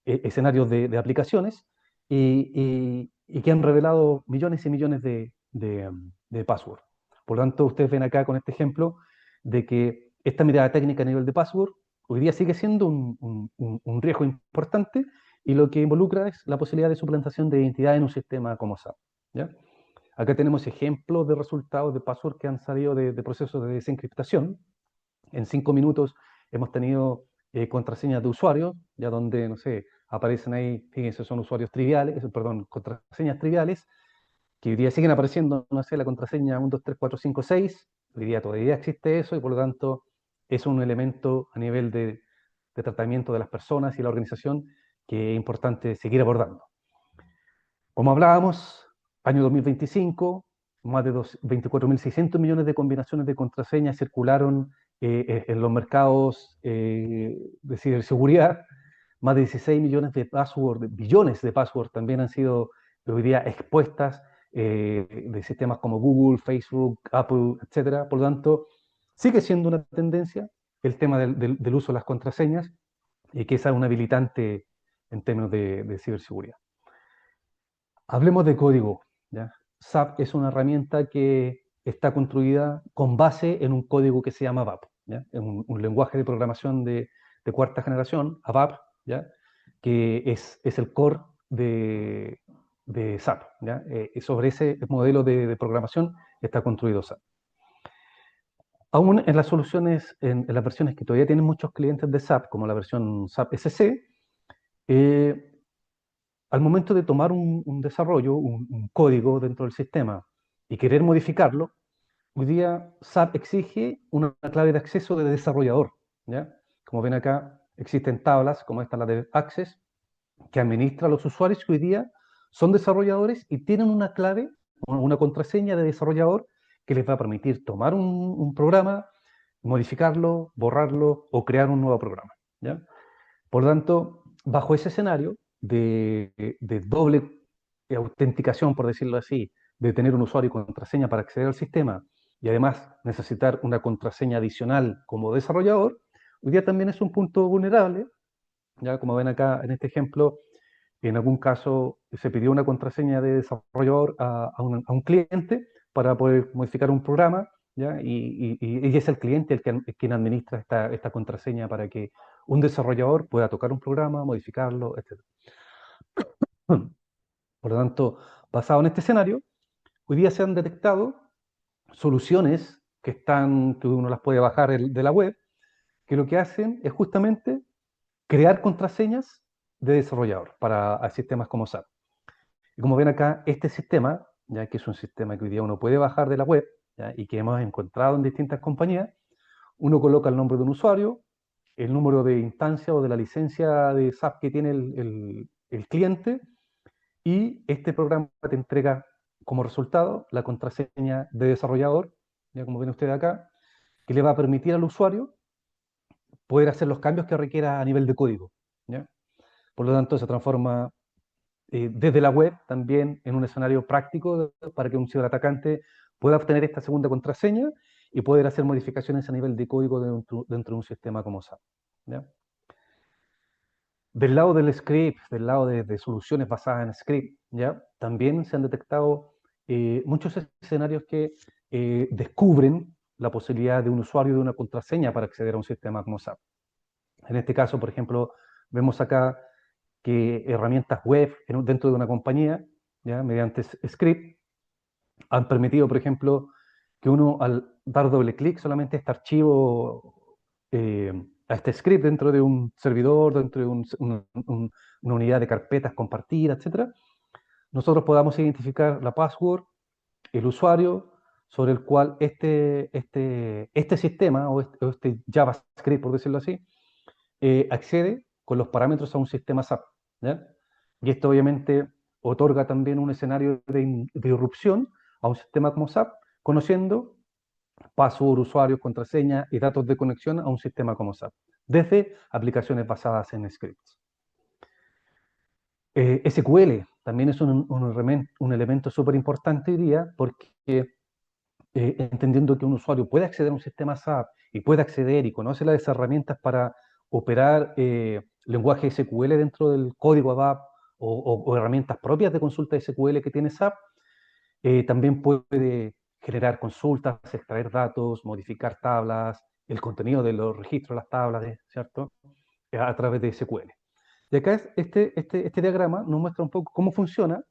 escenarios de aplicaciones y que han revelado millones y millones de passwords. Por lo tanto, ustedes ven acá con este ejemplo de que esta mirada técnica a nivel de password hoy día sigue siendo un riesgo importante y lo que involucra es la posibilidad de suplantación de identidad en un sistema como SAP. ¿Ya? Acá tenemos ejemplos de resultados de password que han salido de procesos de desencriptación. En 5 minutos hemos tenido contraseñas de usuarios, ya donde, no sé, aparecen ahí, fíjense, son usuarios triviales, perdón, contraseñas triviales, que hoy día siguen apareciendo, no sé, la contraseña 1, 2, 3, 4, 5, 6, hoy día todavía existe eso y por lo tanto es un elemento a nivel de tratamiento de las personas y la organización que es importante seguir abordando. Como hablábamos, año 2025, más de 24.600 millones de combinaciones de contraseñas circularon en los mercados de ciberseguridad. Más de 16 millones de passwords, billones de passwords también han sido hoy día expuestas de sistemas como Google, Facebook, Apple, etcétera. Por lo tanto, sigue siendo una tendencia el tema del uso de las contraseñas y que esa es un habilitante en términos de ciberseguridad. Hablemos de código, ¿ya? SAP es una herramienta que está construida con base en un código que se llama ABAP, ¿ya? Es un lenguaje de programación de cuarta generación, ABAP, ¿ya? Que es el core de SAP, ¿ya? Y sobre ese modelo de programación está construido SAP. Aún en las soluciones, en las versiones que todavía tienen muchos clientes de SAP, como la versión SAP SC, eh, al momento de tomar un desarrollo, un código dentro del sistema y querer modificarlo, hoy día SAP exige una clave de acceso de desarrollador, ¿ya? Como ven acá, existen tablas como esta, la de Access, que administra a los usuarios que hoy día son desarrolladores y tienen una clave, una contraseña de desarrollador que les va a permitir tomar un programa, modificarlo, borrarlo o crear un nuevo programa, ¿ya? Por lo tanto, bajo ese escenario de doble autenticación, por decirlo así, de tener un usuario y contraseña para acceder al sistema y además necesitar una contraseña adicional como desarrollador, hoy día también es un punto vulnerable. Ya como ven acá en este ejemplo, en algún caso se pidió una contraseña de desarrollador a un cliente para poder modificar un programa, ¿ya? Y es el cliente quien administra esta contraseña para que un desarrollador pueda tocar un programa, modificarlo, etc. Por lo tanto, basado en este escenario, hoy día se han detectado soluciones que uno las puede bajar de la web, que lo que hacen es justamente crear contraseñas de desarrollador para sistemas como SAP. Y como ven acá, este sistema, ya que es un sistema que hoy día uno puede bajar de la web, ¿ya? Y que hemos encontrado en distintas compañías, uno coloca el nombre de un usuario, el número de instancia o de la licencia de SAP que tiene el cliente, y este programa te entrega como resultado la contraseña de desarrollador, ya como ven ustedes acá, que le va a permitir al usuario poder hacer los cambios que requiera a nivel de código, ¿ya? Por lo tanto, se transforma desde la web también en un escenario práctico para que un ciberatacante pueda obtener esta segunda contraseña y poder hacer modificaciones a nivel de código dentro de un sistema como SAP, ¿ya? Del lado del script, del lado de soluciones basadas en script, ¿ya? También se han detectado muchos escenarios que descubren la posibilidad de un usuario de una contraseña para acceder a un sistema como SAP. En este caso, por ejemplo, vemos acá que herramientas web dentro de una compañía, ¿ya? Mediante script, han permitido, por ejemplo, que uno al dar doble clic solamente a este archivo, a este script dentro de un servidor, dentro de una unidad de carpetas compartida, etcétera, nosotros podamos identificar la password, el usuario sobre el cual este sistema o este JavaScript, por decirlo así, accede con los parámetros a un sistema SAP, ¿ya? Y esto obviamente otorga también un escenario de irrupción a un sistema como SAP, conociendo password, usuarios, contraseña y datos de conexión a un sistema como SAP, desde aplicaciones basadas en scripts. SQL también es un elemento súper importante hoy día porque entendiendo que un usuario puede acceder a un sistema SAP y puede acceder y conoce las herramientas para operar lenguaje SQL dentro del código ABAP o herramientas propias de consulta SQL que tiene SAP, también puede generar consultas, extraer datos, modificar tablas, el contenido de los registros de las tablas, ¿cierto? A través de SQL. Y acá este diagrama nos muestra un poco cómo funciona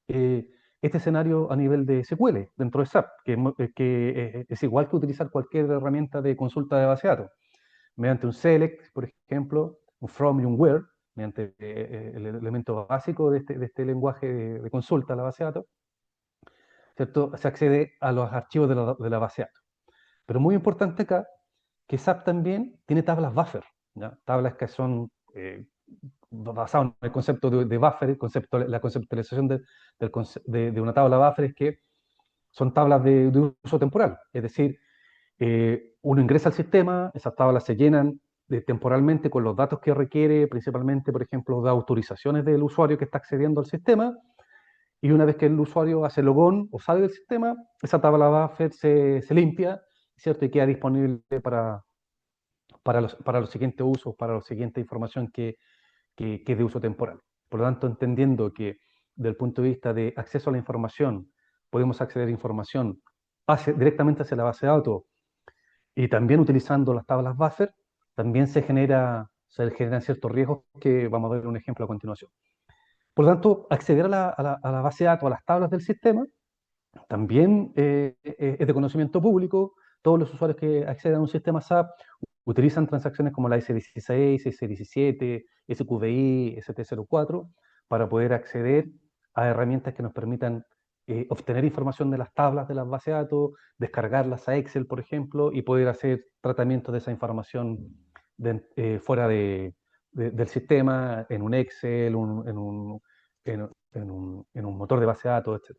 eh, este escenario a nivel de SQL dentro de SAP, que es igual que utilizar cualquier herramienta de consulta de base de datos. mediante un select, por ejemplo, un from y un where, mediante el elemento básico de este lenguaje de consulta a la base de datos, ¿cierto? Se accede a los archivos de la base de datos. Pero muy importante acá, que SAP también tiene tablas buffer, ¿ya? Tablas que son basadas en el concepto de buffer, la conceptualización de una tabla buffer es que son tablas de uso temporal, es decir, uno ingresa al sistema, esas tablas se llenan temporalmente con los datos que requiere, principalmente, por ejemplo, de autorizaciones del usuario que está accediendo al sistema, y una vez que el usuario hace logón o sale del sistema, esa tabla buffer se limpia, ¿cierto? Y queda disponible para los siguientes usos, para la siguiente información que es de uso temporal. Por lo tanto, entendiendo que desde el punto de vista de acceso a la información, podemos acceder a información directamente hacia la base de datos y también utilizando las tablas buffer, también se generan ciertos riesgos que vamos a ver un ejemplo a continuación. Por lo tanto, acceder a la base de datos, a las tablas del sistema, también es de conocimiento público. Todos los usuarios que acceden a un sistema SAP utilizan transacciones como la S16, S17, SQDI, ST04 para poder acceder a herramientas que nos permitan obtener información de las tablas de las bases de datos, descargarlas a Excel, por ejemplo, y poder hacer tratamiento de esa información fuera del sistema, en un Excel, en un motor de base de datos, etc.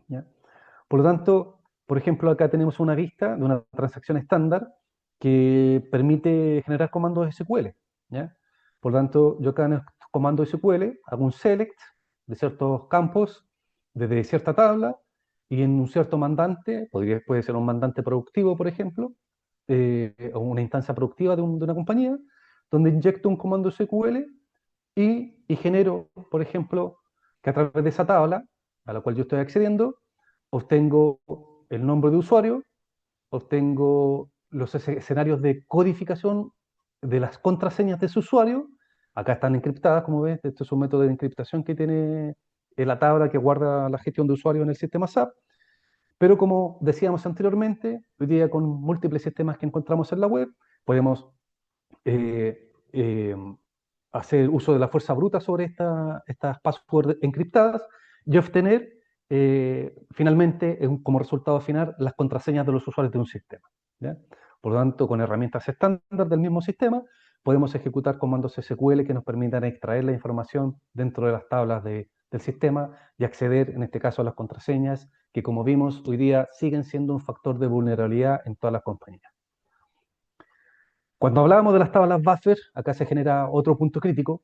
¿Ya? Por lo tanto, por ejemplo, acá tenemos una vista de una transacción estándar que permite generar comandos SQL, ¿ya? Por lo tanto, yo acá en el comando SQL hago un select de ciertos campos desde cierta tabla y en un cierto mandante, puede ser un mandante productivo, por ejemplo, o una instancia productiva de una compañía, donde inyecto un comando SQL y genero, por ejemplo, que a través de esa tabla a la cual yo estoy accediendo, obtengo el nombre de usuario, obtengo los escenarios de codificación de las contraseñas de su usuario. Acá están encriptadas, como ves, este es un método de encriptación que tiene la tabla que guarda la gestión de usuarios en el sistema SAP. Pero como decíamos anteriormente, hoy día con múltiples sistemas que encontramos en la web, podemos eh, eh, hacer uso de la fuerza bruta sobre estas passwords encriptadas y obtener finalmente, como resultado final, las contraseñas de los usuarios de un sistema. ¿Ya? Por lo tanto, con herramientas estándar del mismo sistema, podemos ejecutar comandos SQL que nos permitan extraer la información dentro de las tablas del sistema y acceder, en este caso, a las contraseñas, que como vimos, hoy día siguen siendo un factor de vulnerabilidad en todas las compañías. Cuando hablábamos de las tablas buffer, acá se genera otro punto crítico,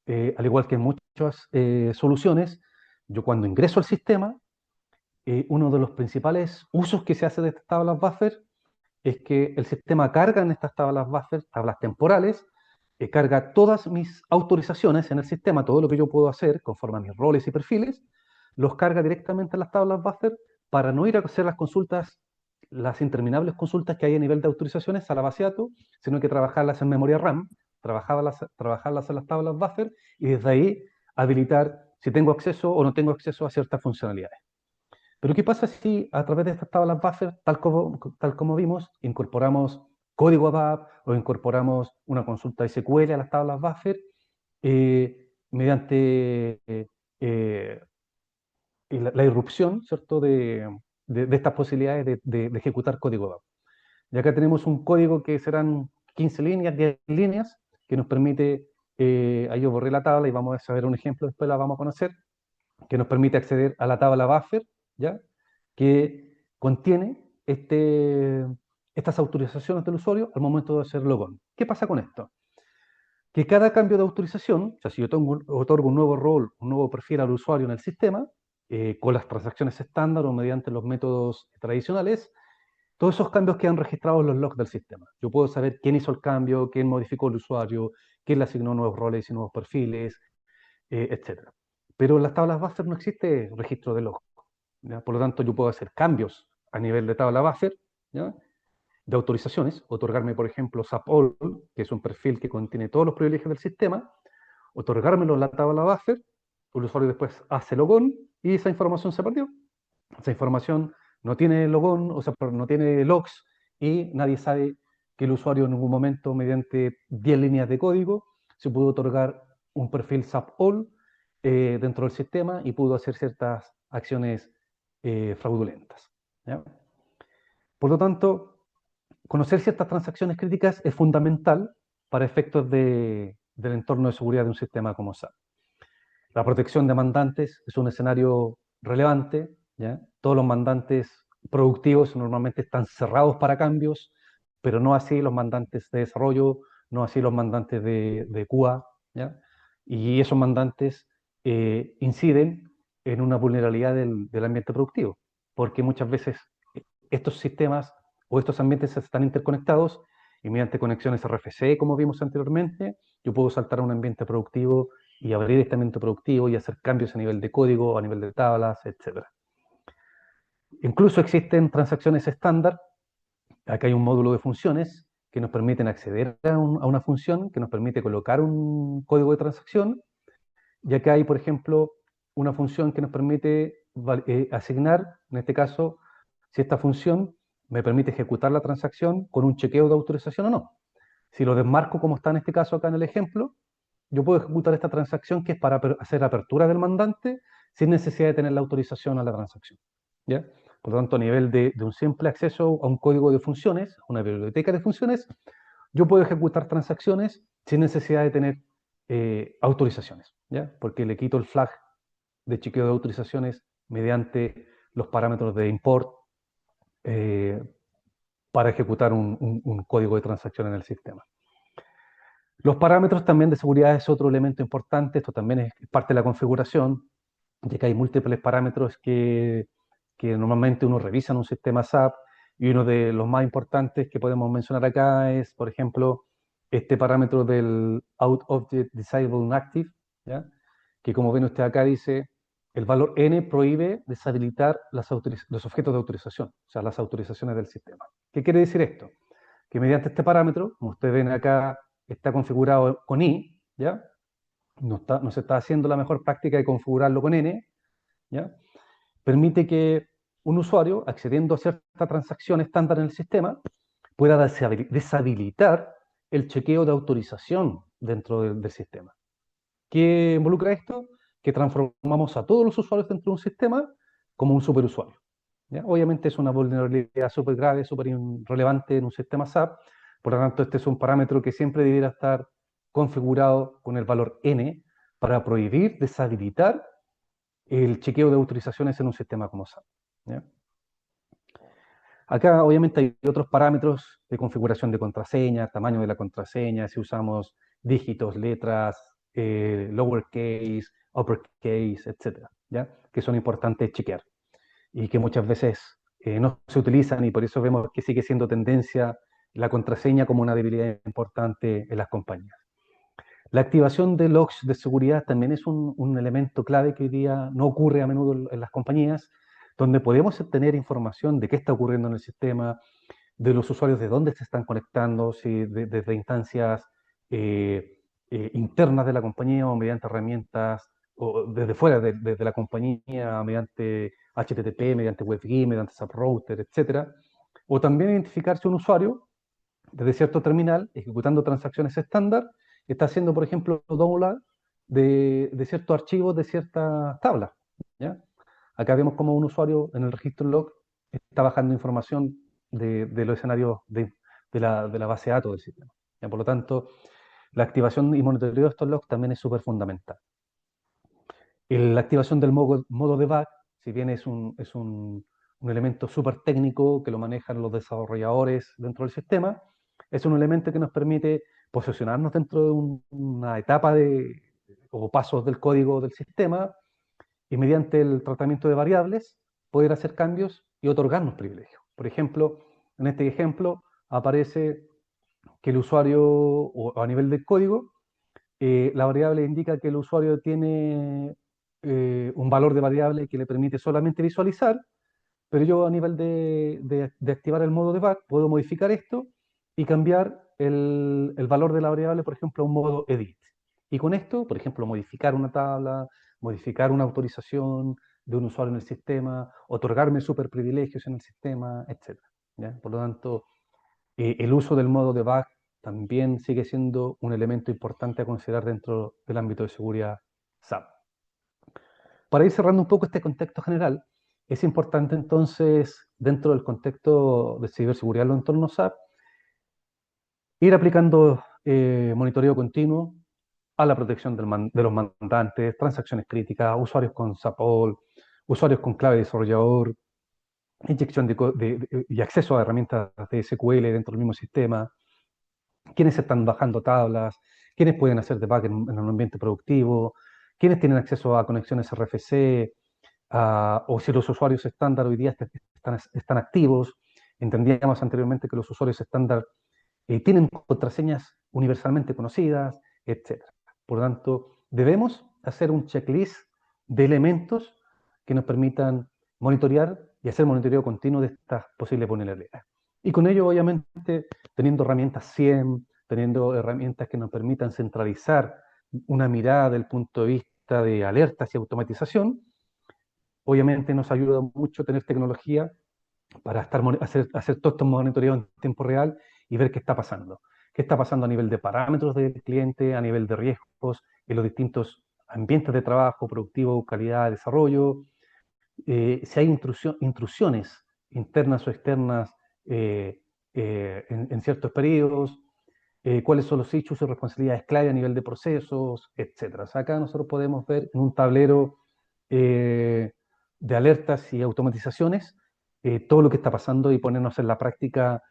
al igual que en muchas soluciones, yo cuando ingreso al sistema, uno de los principales usos que se hace de estas tablas buffer es que el sistema carga en estas tablas buffer, tablas temporales, carga todas mis autorizaciones en el sistema, todo lo que yo puedo hacer conforme a mis roles y perfiles, los carga directamente en las tablas buffer para no ir a hacer las consultas, las interminables consultas que hay a nivel de autorizaciones a la base de datos, sino que trabajarlas en memoria RAM, trabajarlas en las tablas buffer y desde ahí habilitar si tengo acceso o no tengo acceso a ciertas funcionalidades. Pero ¿qué pasa si a través de estas tablas buffer, tal como vimos, incorporamos código ABAP o incorporamos una consulta SQL a las tablas buffer mediante eh, la irrupción, ¿cierto?, de estas posibilidades de ejecutar código ABAP. Y acá tenemos un código que serán 15 líneas, 10 líneas, que nos permite, ahí yo borré la tabla y vamos a ver un ejemplo, después la vamos a conocer, que nos permite acceder a la tabla buffer, ¿ya? Que contiene estas autorizaciones del usuario al momento de hacer login. ¿Qué pasa con esto? Que cada cambio de autorización, o sea, si yo otorgo un nuevo rol, un nuevo perfil al usuario en el sistema, con las transacciones estándar o mediante los métodos tradicionales, todos esos cambios quedan registrados en los logs del sistema. Yo puedo saber quién hizo el cambio, quién modificó el usuario, quién le asignó nuevos roles y nuevos perfiles, etc. Pero en las tablas buffer no existe registro de log. ¿Ya? Por lo tanto, yo puedo hacer cambios a nivel de tabla buffer, ¿ya?, de autorizaciones, otorgarme, por ejemplo, SAP All, que es un perfil que contiene todos los privilegios del sistema, otorgármelo en la tabla buffer, el usuario después hace logón y esa información se perdió. Esa información no tiene logón, o sea, no tiene logs y nadie sabe que el usuario en algún momento, mediante 10 líneas de código, se pudo otorgar un perfil SAP All dentro del sistema y pudo hacer ciertas acciones fraudulentas. ¿Ya? Por lo tanto, conocer ciertas transacciones críticas es fundamental para efectos del entorno de seguridad de un sistema como SAP. La protección de mandantes es un escenario relevante. ¿Ya? Todos los mandantes productivos normalmente están cerrados para cambios, pero no así los mandantes de desarrollo, no así los mandantes de QA. ¿Ya? Y esos mandantes inciden en una vulnerabilidad del ambiente productivo, porque muchas veces estos sistemas o estos ambientes están interconectados y mediante conexiones RFC, como vimos anteriormente, yo puedo saltar a un ambiente productivo y abrir este ambiente productivo y hacer cambios a nivel de código, a nivel de tablas, etc. Incluso existen transacciones estándar. Acá hay un módulo de funciones que nos permiten acceder a una función, que nos permite colocar un código de transacción. Y acá hay, por ejemplo, una función que nos permite asignar, en este caso, si esta función me permite ejecutar la transacción con un chequeo de autorización o no. Si lo desmarco como está en este caso acá en el ejemplo, yo puedo ejecutar esta transacción que es para hacer apertura del mandante sin necesidad de tener la autorización a la transacción. ¿Ya? Por lo tanto, a nivel de un simple acceso a un código de funciones, a una biblioteca de funciones, yo puedo ejecutar transacciones sin necesidad de tener autorizaciones, ¿ya? Porque le quito el flag de chequeo de autorizaciones mediante los parámetros de import eh, para ejecutar un código de transacción en el sistema. Los parámetros también de seguridad es otro elemento importante. Esto también es parte de la configuración, ya que hay múltiples parámetros que normalmente uno revisa en un sistema SAP, y uno de los más importantes que podemos mencionar acá es, por ejemplo, este parámetro del OutObject Disable Inactive, ¿ya? Que como ven usted acá dice, el valor n prohíbe deshabilitar los objetos de autorización, o sea, las autorizaciones del sistema. ¿Qué quiere decir esto? Que mediante este parámetro, como ustedes ven acá, está configurado con i, ¿ya? No se está haciendo la mejor práctica de configurarlo con n, ¿ya? Permite que un usuario, accediendo a cierta transacción estándar en el sistema, pueda deshabilitar el chequeo de autorización dentro del sistema. ¿Qué involucra esto? Que transformamos a todos los usuarios dentro de un sistema como un superusuario. ¿Ya? Obviamente es una vulnerabilidad súper grave, súper relevante en un sistema SAP, por lo tanto este es un parámetro que siempre debiera estar configurado con el valor n para prohibir, deshabilitar el chequeo de autorizaciones en un sistema como SAP. ¿Ya? Acá obviamente hay otros parámetros de configuración de contraseña, tamaño de la contraseña, si usamos dígitos, letras, lowercase, uppercase, etcétera, ¿ya? Que son importantes chequear y que muchas veces no se utilizan, y por eso vemos que sigue siendo tendencia la contraseña como una debilidad importante en las compañías. La activación de logs de seguridad también es un elemento clave que hoy día no ocurre a menudo en las compañías, donde podemos obtener información de qué está ocurriendo en el sistema, de los usuarios, de dónde se están conectando, si desde instancias internas de la compañía o mediante herramientas, o desde fuera de la compañía, mediante HTTP, mediante WebGI, mediante SAP Router, etc. O también identificar si un usuario, desde cierto terminal, ejecutando transacciones estándar, está haciendo, por ejemplo, download de ciertos archivos de ciertas tablas. ¿Ya? Acá vemos como un usuario en el registro log está bajando información de los escenarios de la base de datos del sistema. ¿Ya? Por lo tanto, la activación y monitoreo de estos logs también es súper fundamental. La activación del modo debug, si bien es un elemento súper técnico que lo manejan los desarrolladores dentro del sistema, es un elemento que nos permite posicionarnos dentro de una etapa o pasos del código del sistema, y mediante el tratamiento de variables poder hacer cambios y otorgarnos privilegios. Por ejemplo, en este ejemplo aparece que el usuario, o a nivel del código, la variable indica que el usuario tiene un valor de variable que le permite solamente visualizar, pero yo a nivel de activar el modo debug puedo modificar esto y cambiar el valor de la variable, por ejemplo, a un modo edit. Y con esto, por ejemplo, modificar una tabla, modificar una autorización de un usuario en el sistema, otorgarme super privilegios en el sistema, etc. ¿Ya? Por lo tanto, El uso del modo debug también sigue siendo un elemento importante a considerar dentro del ámbito de seguridad SAP. Para ir cerrando un poco este contexto general, es importante entonces, dentro del contexto de ciberseguridad en los entornos SAP, ir aplicando monitoreo continuo a la protección de los mandantes, transacciones críticas, usuarios con SAPOL, usuarios con clave desarrollador, inyección y acceso a herramientas de SQL dentro del mismo sistema, quiénes están bajando tablas, quiénes pueden hacer debug en un ambiente productivo, quiénes tienen acceso a conexiones RFC, o si los usuarios estándar hoy día están activos. Entendíamos anteriormente que los usuarios estándar tienen contraseñas universalmente conocidas, etc. Por lo tanto, debemos hacer un checklist de elementos que nos permitan monitorear y hacer monitoreo continuo de estas posibles vulnerabilidades. Y con ello, obviamente, teniendo herramientas SIEM, teniendo herramientas que nos permitan centralizar una mirada del punto de vista de alertas y automatización, obviamente nos ayuda mucho tener tecnología para hacer todos estos monitoreos en tiempo real y ver qué está pasando. Qué está pasando a nivel de parámetros del cliente, a nivel de riesgos, en los distintos ambientes de trabajo, productivo, calidad, desarrollo, si hay intrusiones internas o externas en ciertos periodos, cuáles son los hechos y responsabilidades clave a nivel de procesos, etcétera. O sea, acá nosotros podemos ver en un tablero eh, de alertas y automatizaciones todo lo que está pasando y ponernos en la práctica,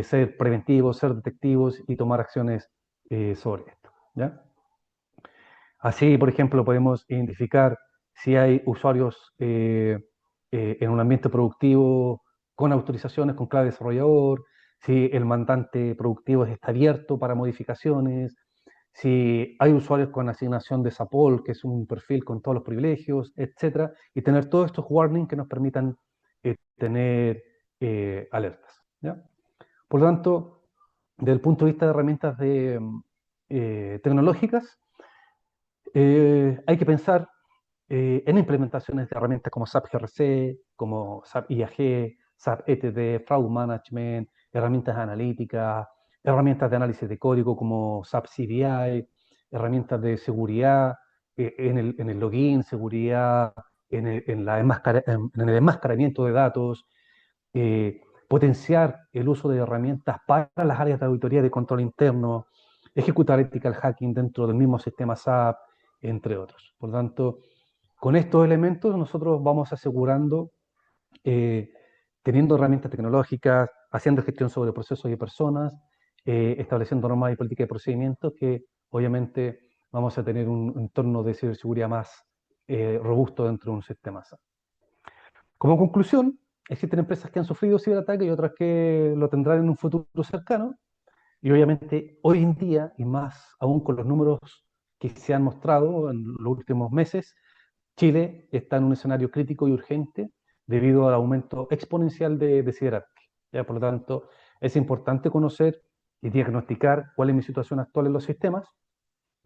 ser preventivos, ser detectivos y tomar acciones sobre esto. ¿Ya? Así, por ejemplo, podemos identificar si hay usuarios en un ambiente productivo con autorizaciones, con clave desarrollador, si el mandante productivo está abierto para modificaciones, si hay usuarios con asignación de SAPOL, que es un perfil con todos los privilegios, etcétera, y tener todos estos warnings que nos permitan tener alertas. ¿Ya? Por lo tanto, desde el punto de vista de herramientas tecnológicas, hay que pensar en implementaciones de herramientas como SAP GRC, como SAP IAG, SAP ETD, Fraud Management, herramientas analíticas, herramientas de análisis de código como SAP CDI, herramientas de seguridad en el login, seguridad en el enmascaramiento de datos, potenciar el uso de herramientas para las áreas de auditoría de control interno, ejecutar ethical hacking dentro del mismo sistema SAP, entre otros. Por lo tanto, con estos elementos nosotros vamos asegurando, eh, teniendo herramientas tecnológicas, haciendo gestión sobre procesos y personas, estableciendo normas y políticas de procedimientos que obviamente vamos a tener un entorno de ciberseguridad más robusto dentro de un sistema SAP. Como conclusión, existen empresas que han sufrido ciberataques y otras que lo tendrán en un futuro cercano. Y obviamente hoy en día, y más aún con los números que se han mostrado en los últimos meses, Chile está en un escenario crítico y urgente debido al aumento exponencial de ciberataques. ¿Ya? Por lo tanto, es importante conocer y diagnosticar cuál es mi situación actual en los sistemas,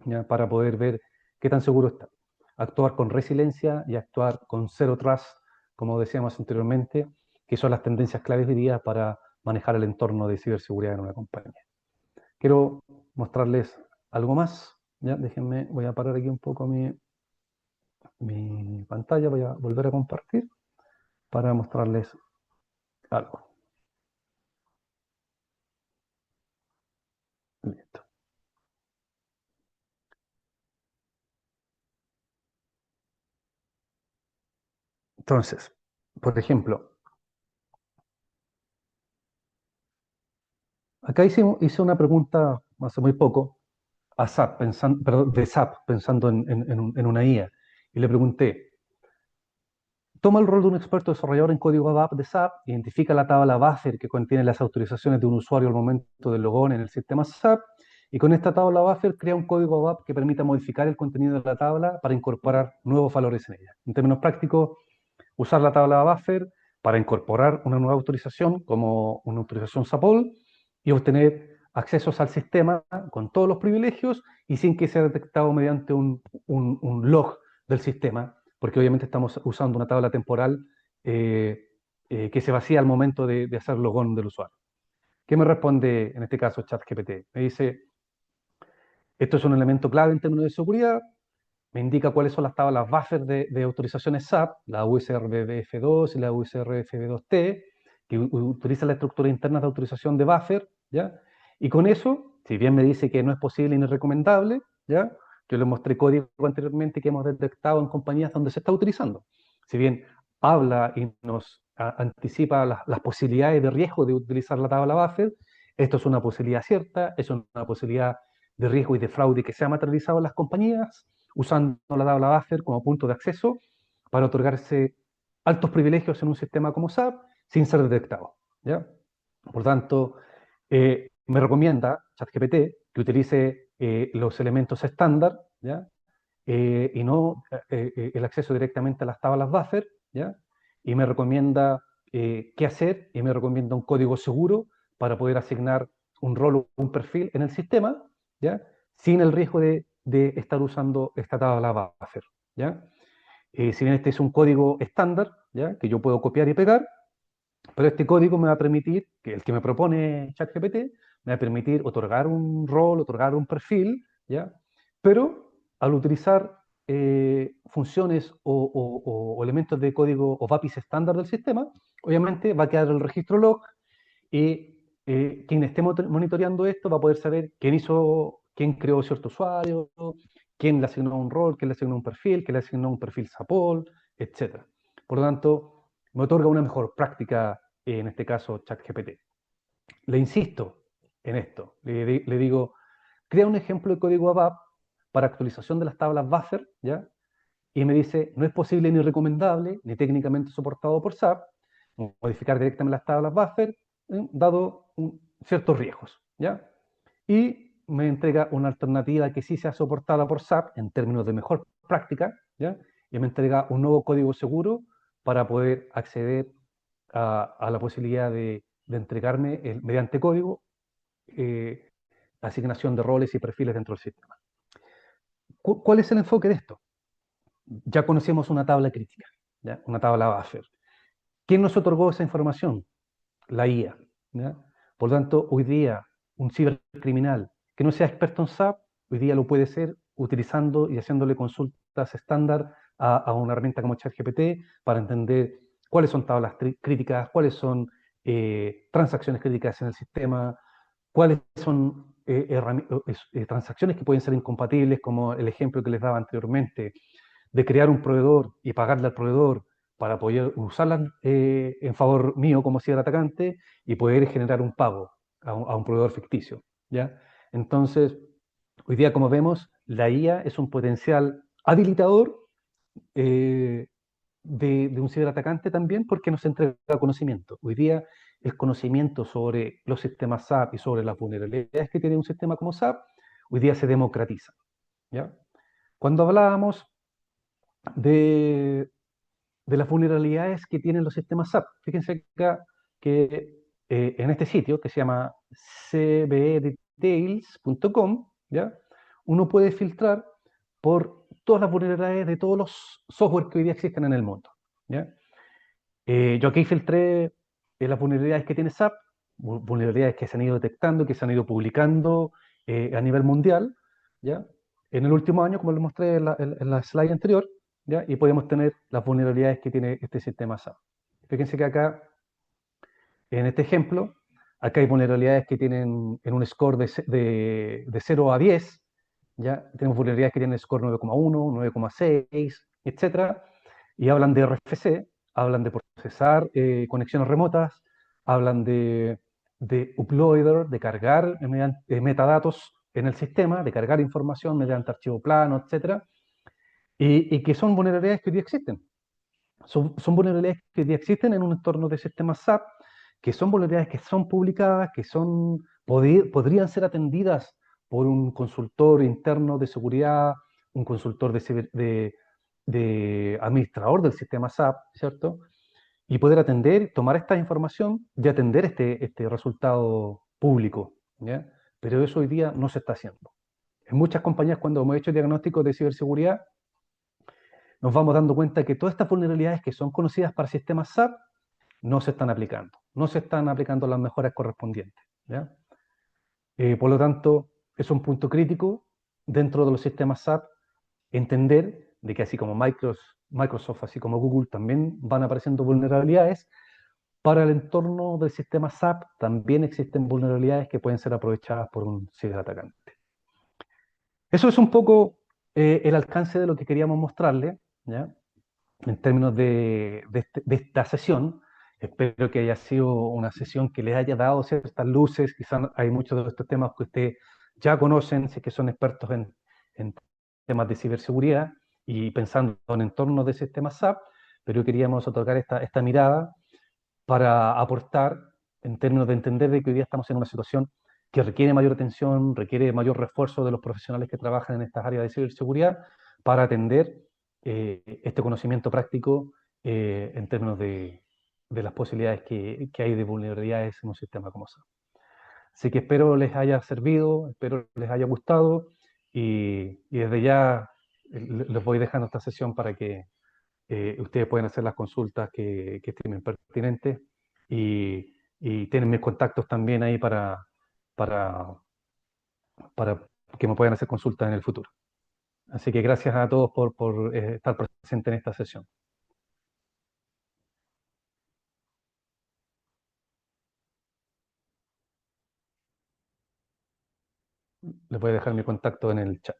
¿ya? Para poder ver qué tan seguro está. Actuar con resiliencia y actuar con cero trust, como decíamos anteriormente, que son las tendencias claves de día para manejar el entorno de ciberseguridad en una compañía. Quiero mostrarles algo más. ¿Ya? Déjenme, voy a parar aquí un poco mi pantalla, voy a volver a compartir para mostrarles algo. Listo. Entonces, por ejemplo, acá hice una pregunta hace muy poco a SAP, perdón, de SAP, pensando en una IA, y le pregunté, toma el rol de un experto desarrollador en código ABAP de SAP, identifica la tabla buffer que contiene las autorizaciones de un usuario al momento del logón en el sistema SAP, y con esta tabla buffer crea un código ABAP que permita modificar el contenido de la tabla para incorporar nuevos valores en ella. En términos prácticos, usar la tabla buffer para incorporar una nueva autorización como una autorización SAPOL y obtener accesos al sistema con todos los privilegios y sin que sea detectado mediante un log del sistema, porque obviamente estamos usando una tabla temporal que se vacía al momento de hacer logón del usuario. ¿Qué me responde en este caso ChatGPT? Me dice, esto es un elemento clave en términos de seguridad, me indica cuáles son las tablas buffer de autorizaciones SAP, la USRBF2 y la USRFB2T, que utilizan la estructura interna de autorización de buffer, ¿ya? Y con eso, si bien me dice que no es posible ni recomendable, ¿ya? Yo le mostré código anteriormente que hemos detectado en compañías donde se está utilizando. Si bien habla y nos anticipa las posibilidades de riesgo de utilizar la tabla buffer, esto es una posibilidad cierta, es una posibilidad de riesgo y de fraude que se ha materializado en las compañías, usando la tabla buffer como punto de acceso para otorgarse altos privilegios en un sistema como SAP sin ser detectado, ¿ya? Por tanto, me recomienda ChatGPT que utilice los elementos estándar, ¿ya? Y no el acceso directamente a las tablas buffer, ¿ya? Y me recomienda qué hacer y me recomienda un código seguro para poder asignar un rol o un perfil en el sistema, ¿ya? Sin el riesgo de estar usando esta tabla buffer, ¿ya? Si bien este es un código estándar, ¿ya? Que yo puedo copiar y pegar, pero este código me va a permitir, que el que me propone ChatGPT, me va a permitir otorgar un rol, otorgar un perfil, ¿ya? Pero al utilizar funciones o elementos de código o VAPIs estándar del sistema, obviamente va a quedar el registro log y quien esté monitoreando esto va a poder saber quién hizo, quién creó cierto usuario, quién le asignó un rol, quién le asignó un perfil, quién le asignó un perfil SAPOL, etc. Por lo tanto, me otorga una mejor práctica, en este caso ChatGPT. Le insisto en esto, le digo, crea un ejemplo de código ABAP para actualización de las tablas buffer, ¿ya? Y me dice, no es posible ni recomendable, ni técnicamente soportado por SAP, modificar directamente las tablas buffer, dado ciertos riesgos, ¿ya? Y me entrega una alternativa que sí sea soportada por SAP en términos de mejor práctica, ¿ya? Y me entrega un nuevo código seguro para poder acceder a la posibilidad de entregarme mediante código eh, asignación de roles y perfiles dentro del sistema. ¿Cuál es el enfoque de esto? Ya conocemos una tabla crítica, ¿ya? Una tabla buffer. ¿Quién nos otorgó esa información? La IA, ¿ya? Por lo tanto, hoy día un cibercriminal que no sea experto en SAP, hoy día lo puede ser utilizando y haciéndole consultas estándar a una herramienta como ChatGPT para entender cuáles son tablas críticas, cuáles son transacciones críticas en el sistema, cuáles son transacciones que pueden ser incompatibles, como el ejemplo que les daba anteriormente, de crear un proveedor y pagarle al proveedor para poder usarlas en favor mío como ciberatacante y poder generar un pago a un proveedor ficticio, ¿ya? Entonces, hoy día, como vemos, la IA es un potencial habilitador eh, de un ciberatacante también porque nos entrega conocimiento. Hoy día el conocimiento sobre los sistemas SAP y sobre las vulnerabilidades que tiene un sistema como SAP, hoy día se democratiza, ¿ya? Cuando hablábamos de, de las vulnerabilidades que tienen los sistemas SAP, fíjense acá que en este sitio que se llama cbedetails.com, ¿ya? Uno puede filtrar por todas las vulnerabilidades de todos los software que hoy día existen en el mundo, ¿ya? Yo aquí filtré las vulnerabilidades que tiene SAP, vulnerabilidades que se han ido detectando, que se han ido publicando a nivel mundial, ¿ya? En el último año, como les mostré en la slide anterior, ¿ya? Y podemos tener las vulnerabilidades que tiene este sistema SAP. Fíjense que acá, en este ejemplo, acá hay vulnerabilidades que tienen en un score de 0 a 10, ¿ya? Tenemos vulnerabilidades que tienen score 9,1, 9,6, etcétera, y hablan de RFC, hablan de procesar conexiones remotas, hablan de uploader, de cargar mediante, metadatos en el sistema, de cargar información mediante archivo plano, etcétera, y que son vulnerabilidades que hoy día existen. Son vulnerabilidades que hoy día existen en un entorno de sistemas SAP, que son vulnerabilidades que son publicadas, que podrían ser atendidas por un consultor interno de seguridad, un consultor de administrador del sistema SAP, ¿cierto? Y poder atender, tomar esta información y atender este resultado público, ¿ya? Pero eso hoy día no se está haciendo. En muchas compañías, cuando hemos hecho diagnósticos de ciberseguridad, nos vamos dando cuenta que todas estas vulnerabilidades que son conocidas para sistemas SAP no se están aplicando, no se están aplicando las mejoras correspondientes. ¿ya? Por lo tanto, es un punto crítico dentro de los sistemas SAP entender de que así como Microsoft, así como Google, también van apareciendo vulnerabilidades. Para el entorno del sistema SAP también existen vulnerabilidades que pueden ser aprovechadas por un ciberatacante. Eso es un poco el alcance de lo que queríamos mostrarle, ¿ya? En términos de esta sesión. Espero que haya sido una sesión que les haya dado ciertas luces. Quizás hay muchos de estos temas que ustedes ya conocen, si es que son expertos en temas de ciberseguridad y pensando en entornos de sistemas SAP, pero queríamos otorgar esta mirada para aportar en términos de entender de que hoy día estamos en una situación que requiere mayor atención, requiere mayor refuerzo de los profesionales que trabajan en estas áreas de ciberseguridad para atender este conocimiento práctico en términos de las posibilidades que hay de vulnerabilidades en un sistema como SAP. Así que espero les haya servido, espero les haya gustado y desde ya les voy dejando esta sesión para que ustedes pueden hacer las consultas que estimen pertinentes y tienen mis contactos también ahí para, para que me puedan hacer consultas en el futuro. Así que gracias a todos por estar presentes en esta sesión. Les voy a dejar mi contacto en el chat.